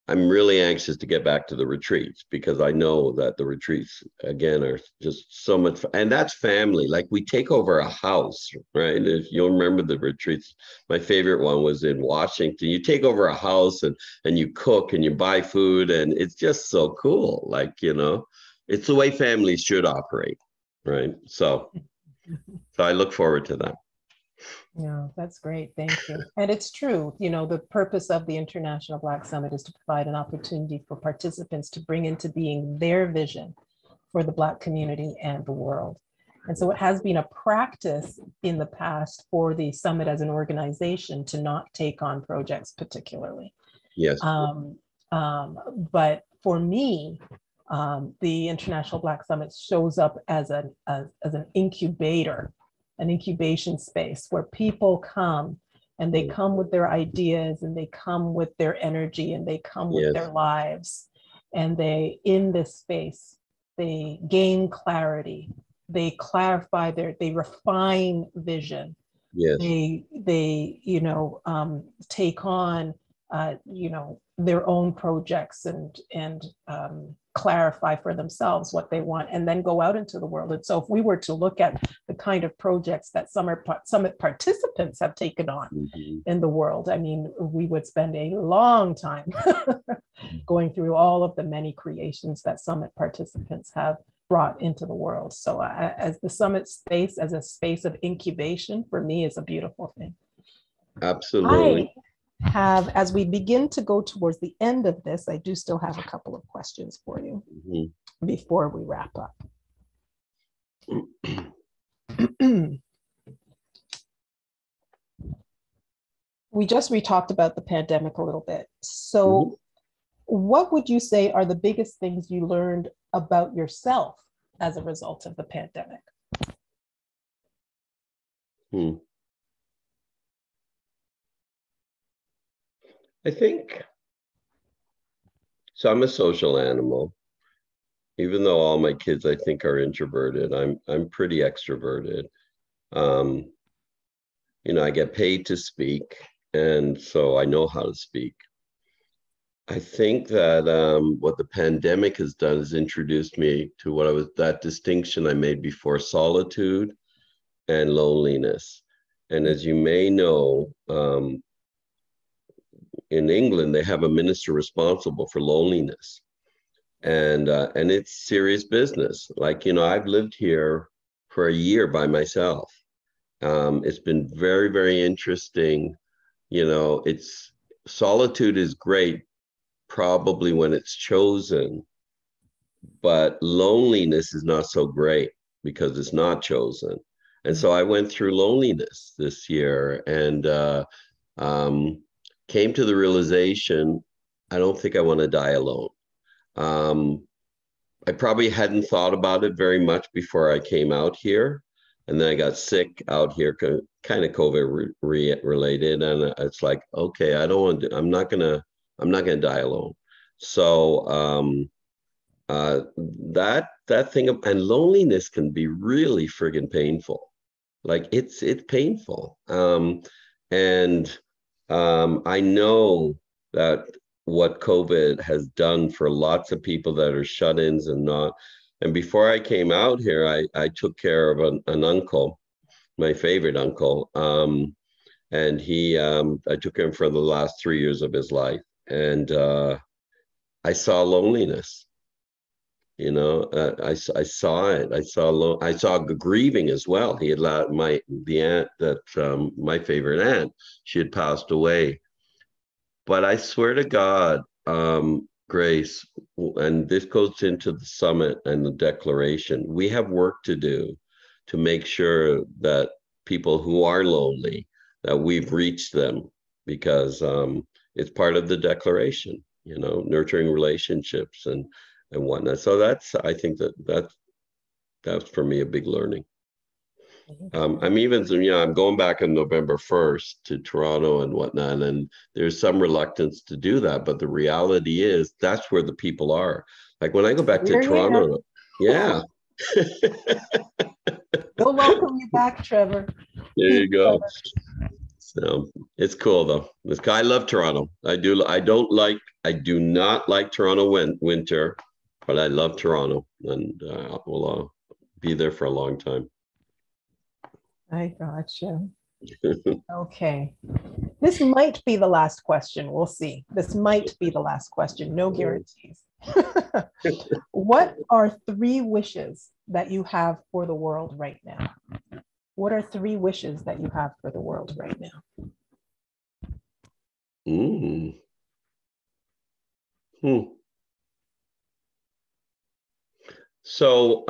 anxious to get back to the retreats, because I know that the retreats, again, are just so much fun. And that's family. Like, we take over a house, right? If you'll remember the retreats, my favorite one was in Washington. You take over a house, and you cook and you buy food, and it's just so cool. Like, you know, it's the way families should operate, right? So I look forward to that. Yeah, that's great. Thank you. And it's true, you know, the purpose of the International Black Summit is to provide an opportunity for participants to bring into being their vision for the Black community and the world. And so it has been a practice in the past for the summit as an organization to not take on projects particularly. Yes. But for me, the International Black Summit shows up as an incubator, an incubation space where people come, and they come with their ideas, and they come with their energy, and they come with their lives. And they, in this space, they gain clarity, they clarify they refine vision. Yes. They take on, their own projects, and clarify for themselves what they want, and then go out into the world. And so if we were to look at the kind of projects that summit participants have taken on in the world, I mean, we would spend a long time going through all of the many creations that summit participants have brought into the world. So as the summit space, as a space of incubation, for me, is a beautiful thing. Absolutely. As we begin to go towards the end of this, I do still have a couple of questions for you before we wrap up. We talked about the pandemic a little bit. So what would you say are the biggest things you learned about yourself as a result of the pandemic? I think, so I'm a social animal. Even though all my kids, I think, are introverted, I'm pretty extroverted. You know, I get paid to speak, and so I know how to speak. I think that what the pandemic has done is introduced me to that distinction I made before: solitude and loneliness. And as you may know, in England, they have a minister responsible for loneliness. And it's serious business. Like, you know, I've lived here for a year by myself. It's been very, very interesting. You know, solitude is great, probably when it's chosen, but loneliness is not so great because it's not chosen. And so I went through loneliness this year, and came to the realization, I don't think I want to die alone. I probably hadn't thought about it very much before I came out here. And then I got sick out here, kind of COVID related. And it's like, okay, I'm not gonna die alone. So that thing and loneliness can be really friggin' painful. Like, it's painful. I know that what COVID has done for lots of people that are shut-ins and not. And before I came out here, I took care of an uncle, my favorite uncle. And I took him for the last 3 years of his life. And I saw loneliness. You know, I saw it. I saw grieving as well. He had the aunt that my favorite aunt, she had passed away. But I swear to God, Grace, and this goes into the summit and the declaration, we have work to do to make sure that people who are lonely, that we've reached them, because it's part of the declaration, you know, nurturing relationships and whatnot. So I think that's for me a big learning. I'm even, I'm going back on November 1st to Toronto and whatnot, and there's some reluctance to do that. But the reality is that's where the people are. Like when I go back to Toronto, yeah. They'll welcome you back, Trevor. There you go. So it's cool though. I love Toronto. I do not like Toronto winter, but I love Toronto, and we'll be there for a long time. I gotcha. Okay. This might be the last question. We'll see. This might be the last question. No guarantees. What are 3 wishes that you have for the world right now? What are 3 wishes that you have for the world right now? So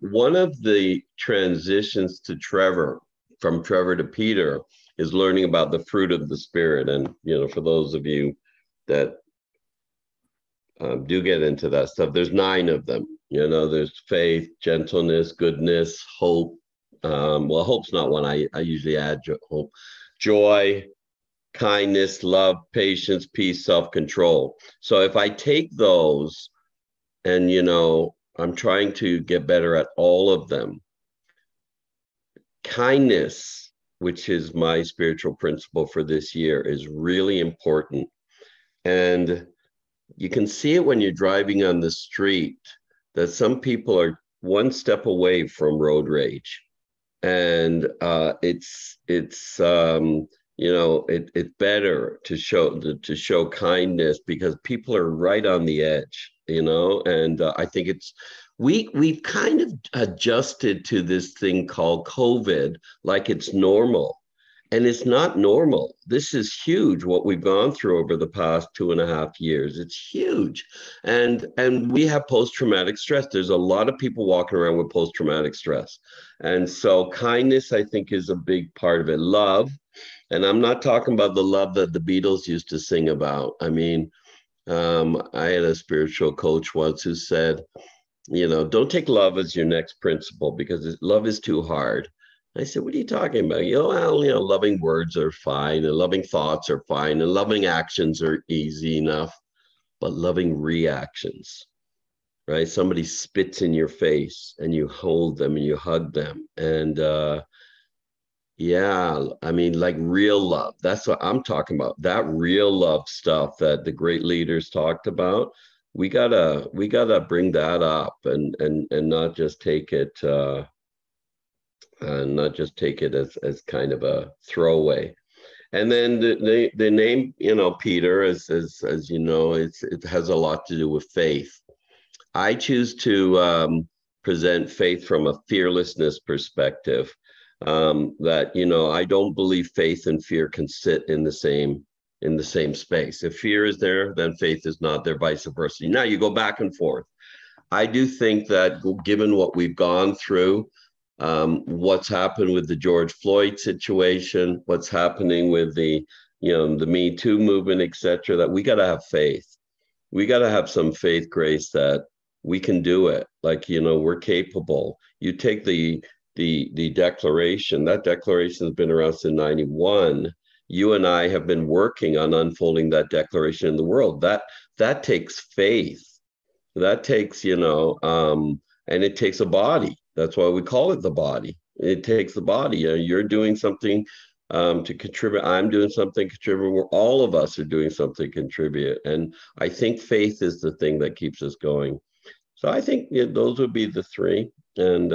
one of the transitions to Trevor, from Trevor to Peter, is learning about the fruit of the Spirit. And, for those of you that do get into that stuff, there's 9 of them. There's faith, gentleness, goodness, hope. Well, hope's not one. I usually add hope, joy, kindness, love, patience, peace, self-control. So if I take those and, I'm trying to get better at all of them. Kindness, which is my spiritual principle for this year, is really important. And you can see it when you're driving on the street that some people are one step away from road rage. And it's better to show kindness because people are right on the edge, and I think we've kind of adjusted to this thing called COVID like it's normal, and it's not normal. This is huge what we've gone through over the past 2.5 years. It's huge, and we have post-traumatic stress. There's a lot of people walking around with post-traumatic stress, and so kindness, I think, is a big part of it. Love. And I'm not talking about the love that the Beatles used to sing about. I mean, I had a spiritual coach once who said, don't take love as your next principle because love is too hard. I said, what are you talking about? Loving words are fine, and loving thoughts are fine, and loving actions are easy enough, but loving reactions, right? Somebody spits in your face and you hold them and you hug them. And, yeah, I mean, like real love. That's what I'm talking about. That real love stuff that the great leaders talked about. We gotta bring that up and not just take it as kind of a throwaway. And then the name, Peter, as you know, it has a lot to do with faith. I choose to present faith from a fearlessness perspective. That I don't believe faith and fear can sit in the same space. If fear is there, then faith is not there, vice versa. Now you go back and forth. I do think that given what we've gone through, what's happened with the George Floyd situation, what's happening with the Me Too movement, etc., that we got to have faith. We got to have some faith, Grace, that we can do it. Like, we're capable. You take the declaration. That declaration has been around since 91. You and I have been working on unfolding that declaration in the world. That takes faith. That takes, and it takes a body. That's why we call it the body. It takes the body. You're doing something to contribute. I'm doing something to contribute. All of us are doing something to contribute. And I think faith is the thing that keeps us going. So I think those would be the 3. And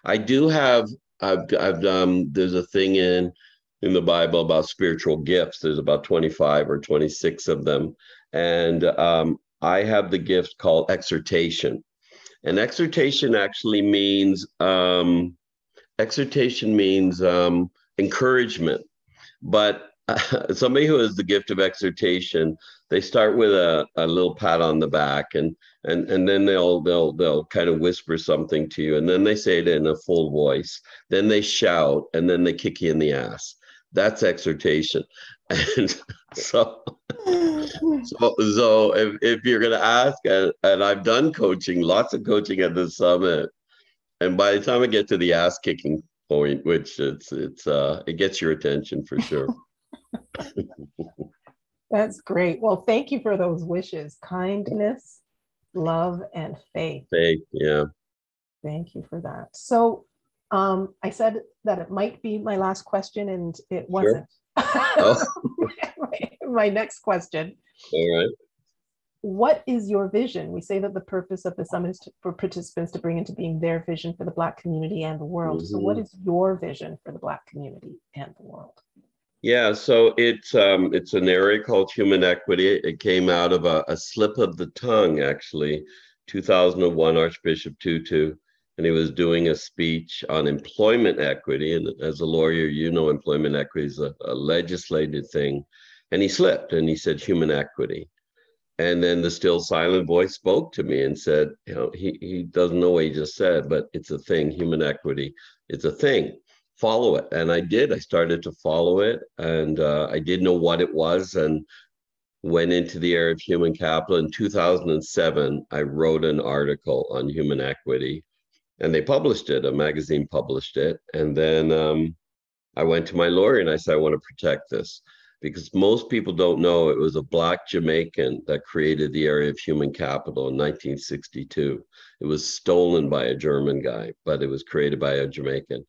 I do have, there's a thing in the Bible about spiritual gifts. There's about 25 or 26 of them. And I have the gift called exhortation. And exhortation actually means, encouragement. But somebody who has the gift of exhortation, they start with a little pat on the back, and then they'll kind of whisper something to you, and then they say it in a full voice, then they shout, and then they kick you in the ass. That's exhortation. And so if you're going to ask, and I've done coaching, lots of coaching at the summit, and by the time I get to the ass kicking point, which it gets your attention for sure. That's great. Well, thank you for those wishes. Kindness, love, and faith. Faith, yeah. Thank you for that. So I said that it might be my last question, and it wasn't. Oh. My next question. All right. What is your vision? We say that the purpose of the summit is for participants to bring into being their vision for the Black community and the world. So what is your vision for the Black community and the world? Yeah, so it's an area called Human Equity. It came out of a slip of the tongue, actually, 2001, Archbishop Tutu, and he was doing a speech on employment equity. And as a lawyer, you know employment equity is a legislated thing. And he slipped and he said human equity. And then the still silent voice spoke to me and said, you know, he doesn't know what he just said, but it's a thing, human equity. It's a thing. Follow it. And I did. I started to follow it. And I didn't know what it was and went into the area of human capital. In 2007, I wrote an article on human equity and they published it. A magazine published it. And then I went to my lawyer and I said, I want to protect this, because most people don't know it was a Black Jamaican that created the area of human capital in 1962. It was stolen by a German guy, but it was created by a Jamaican.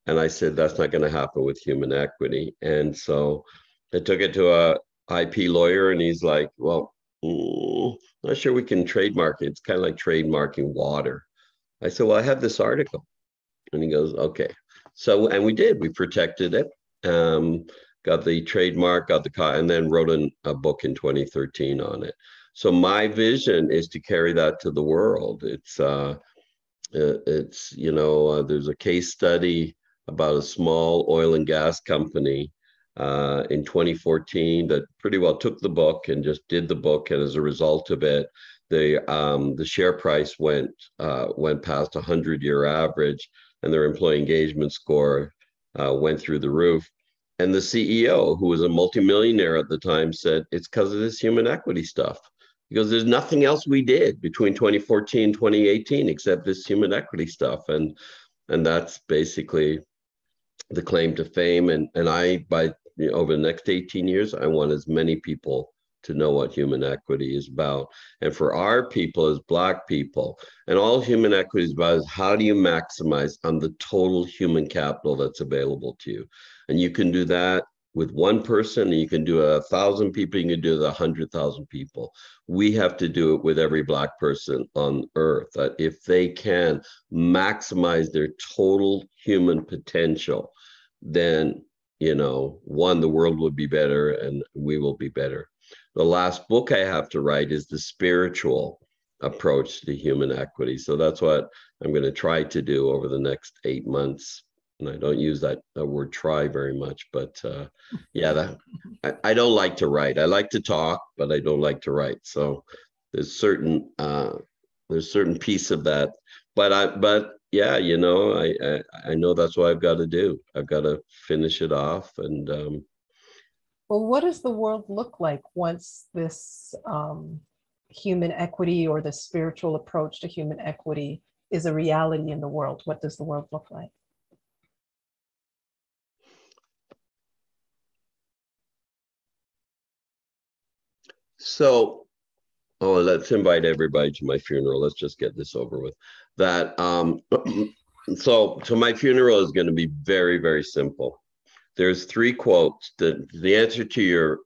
And I said, that's not going to happen with human equity. And so I took it to a IP lawyer and he's like, well, not sure we can trademark it. It's kind of like trademarking water. I said, well, I have this article. And he goes, okay. So, and we did, we protected it. Got the trademark, and then wrote a book in 2013 on it. So my vision is to carry that to the world. It's there's a case study about a small oil and gas company in 2014 that pretty well took the book and just did the book, and as a result of it, the share price went past 100-year average, and their employee engagement score went through the roof. And the CEO, who was a multimillionaire at the time, said, it's because of this human equity stuff. Because there's nothing else we did between 2014 and 2018 except this human equity stuff. And that's basically the claim to fame. And I, over the next 18 years, I want as many people to know what human equity is about. And for our people as Black people, and all human equity is about is how do you maximize on the total human capital that's available to you. And you can do that with one person, and you can do 1,000 people, you can do it with 100,000 people. We have to do it with every Black person on earth, that if they can maximize their total human potential, then, one, the world will be better and we will be better. The last book I have to write is the spiritual approach to human equity. So that's what I'm going to try to do over the next 8 months. And I don't use that word try very much, but I don't like to write. I like to talk, but I don't like to write. So there's certain piece of that, but yeah, I know that's what I've got to do. I've got to finish it off. And well, what does the world look like once this human equity or the spiritual approach to human equity is a reality in the world? What does the world look like? So, let's invite everybody to my funeral. Let's just get this over with. That so my funeral is going to be very, very simple. There's 3 quotes. The answer to your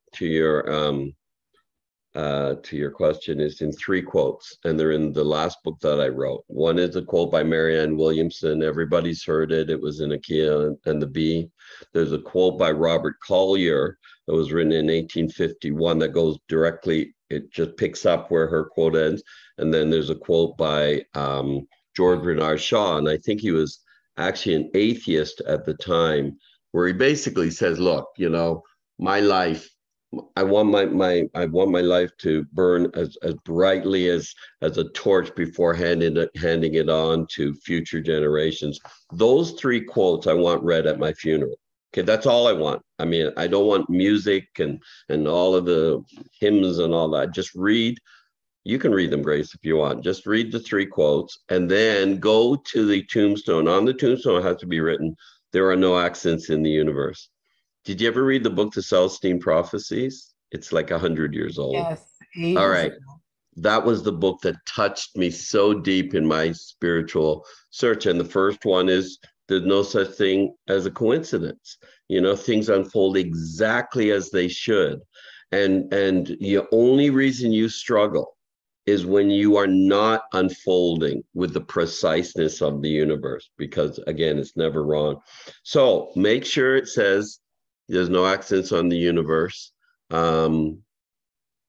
question is in 3 quotes, and they're in the last book that I wrote. One is a quote by Marianne Williamson. Everybody's heard it. It was in Ikea and the Bee. There's a quote by Robert Collier that was written in 1851 that goes directly, it just picks up where her quote ends. And then there's a quote by George Bernard Shaw, and I think he was actually an atheist at the time, where he basically says, look, my life, I want my life to burn as brightly as a torch before handing it on to future generations. Those 3 quotes I want read at my funeral. Okay, that's all I want. I mean, I don't want music and all of the hymns and all that. Just read. You can read them, Grace, if you want. Just read the 3 quotes and then go to the tombstone. On the tombstone, it has to be written, there are no accidents in the universe. Did you ever read the book, The Celestine Prophecies? It's like 100 years old. Yes, All ages right. ago. That was the book that touched me so deep in my spiritual search. And the first one is there's no such thing as a coincidence. Things unfold exactly as they should. And the only reason you struggle is when you are not unfolding with the preciseness of the universe, because again, it's never wrong. So make sure it says there's no accidents on the universe.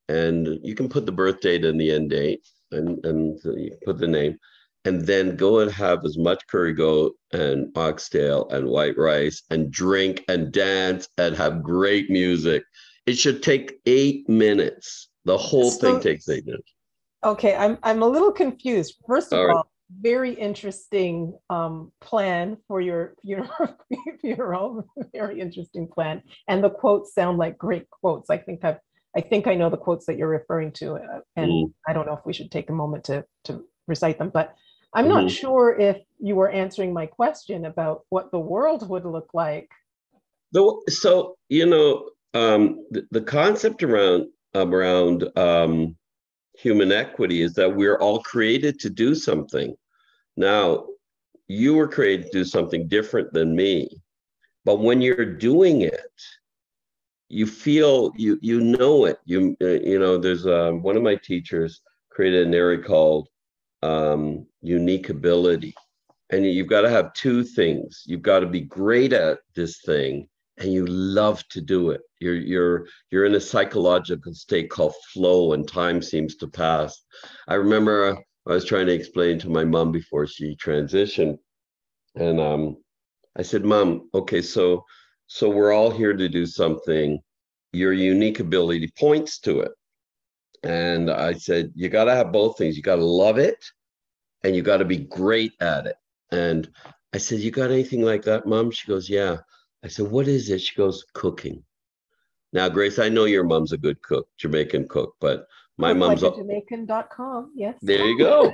And you can put the birth date and the end date, and you put the name, and then go and have as much curry goat and oxtail and white rice and drink and dance and have great music. It should take 8 minutes. The whole thing takes 8 minutes. Okay, I'm a little confused. First of All right. all, very interesting plan for your funeral. Very interesting plan, and the quotes sound like great quotes. I think I know the quotes that you're referring to, and I don't know if we should take a moment to recite them. But I'm not sure if you were answering my question about what the world would look like. So the concept around human equity is that we're all created to do something. Now, you were created to do something different than me, but when you're doing it, you feel you know it. There's one of my teachers created an area called unique ability, and you've got to have two things. You've got to be great at this thing, and you love to do it. You're in a psychological state called flow, and time seems to pass. I remember I was trying to explain to my mom before she transitioned, and I said, "Mom, okay, so we're all here to do something. Your unique ability points to it." And I said, you got to have both things. You got to love it, and you got to be great at it. And I said, you got anything like that, Mom? She goes, yeah. I said, what is it? She goes, cooking. Now, Grace, I know your mom's a good cook, Jamaican cook, but my mom's Jamaican.com. Yes. There you go.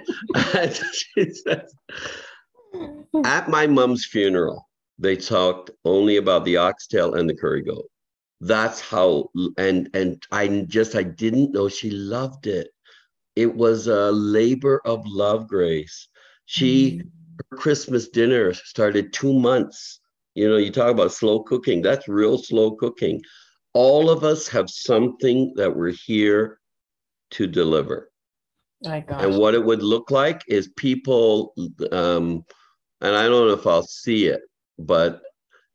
She says, at my mom's funeral, they talked only about the oxtail and the curry goat. That's how, and I didn't know she loved it. It was a labor of love, Grace. Her Christmas dinner started 2 months. You talk about slow cooking. That's real slow cooking. All of us have something that we're here to deliver. And what it would look like is people, and I don't know if I'll see it, but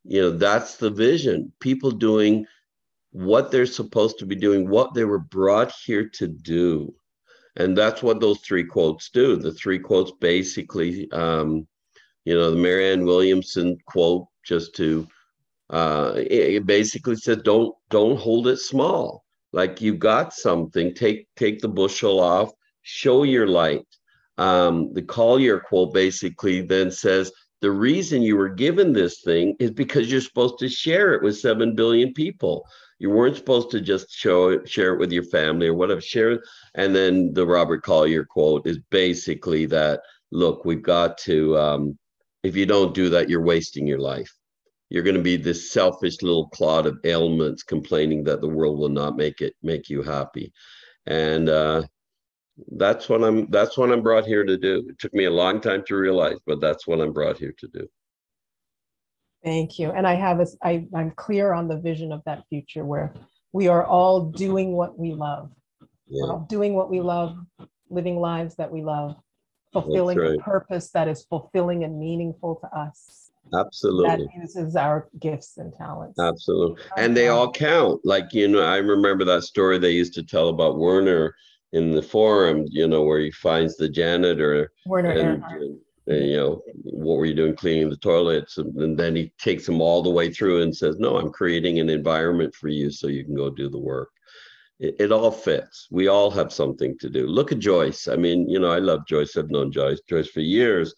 that's the vision. People doing what they're supposed to be doing, what they were brought here to do. And that's what those three quotes do. The three quotes basically, the Marianne Williamson quote, just to, it basically said, don't hold it small. Like, you've got something, take the bushel off, show your light. The Collier quote basically then says, the reason you were given this thing is because you're supposed to share it with 7 billion people. You weren't supposed to just share it with your family or whatever. Share it. And then the Robert Collier quote is basically that, look, we've got to, if you don't do that, you're wasting your life. You're going to be this selfish little clod of ailments complaining that the world will not make you happy. And that's what I'm brought here to do. It took me a long time to realize, but that's what I'm brought here to do. Thank you. And I'm clear on the vision of that future where we are all doing what we love. Yeah. We're all doing what we love, living lives that we love, fulfilling the purpose that is fulfilling and meaningful to us. Absolutely. That uses our gifts and talents. Absolutely. And they all count. Like, I remember that story they used to tell about Werner in the Forum, where he finds the janitor. Werner and what were you doing cleaning the toilets? And then he takes them all the way through and says, no, I'm creating an environment for you so you can go do the work. It all fits. We all have something to do. Look at Joyce. I mean, I love Joyce. I've known Joyce for years.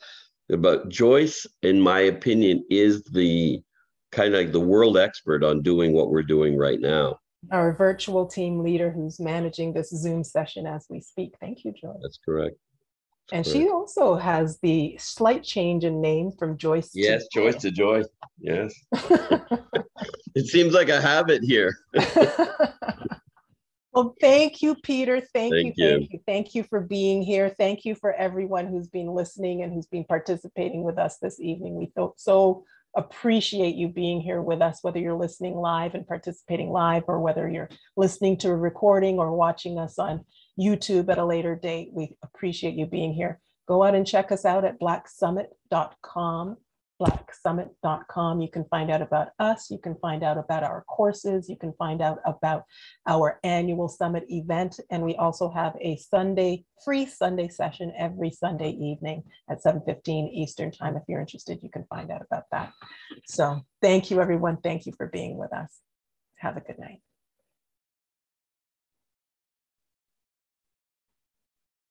But Joyce, in my opinion, is the kind of like the world expert on doing what we're doing right now. Our virtual team leader who's managing this Zoom session as we speak. Thank you, Joyce. That's correct. And she also has the slight change in name from Joyce to Yes, Joyce to Joy. Yes. It seems like a habit here. Well, thank you, Peter. Thank Thank you, you. thank you. Thank you for being here. Thank you for everyone who's been listening and who's been participating with us this evening. We so appreciate you being here with us, whether you're listening live and participating live, or whether you're listening to a recording or watching us on YouTube at a later date. We appreciate you being here. Go out and check us out at blacksummit.com. blacksummit.com. You can find out about us. You can find out about our courses. You can find out about our annual summit event. And we also have a free Sunday session every Sunday evening at 7:15 Eastern time. If you're interested, you can find out about that. So thank you, everyone. Thank you for being with us. Have a good night.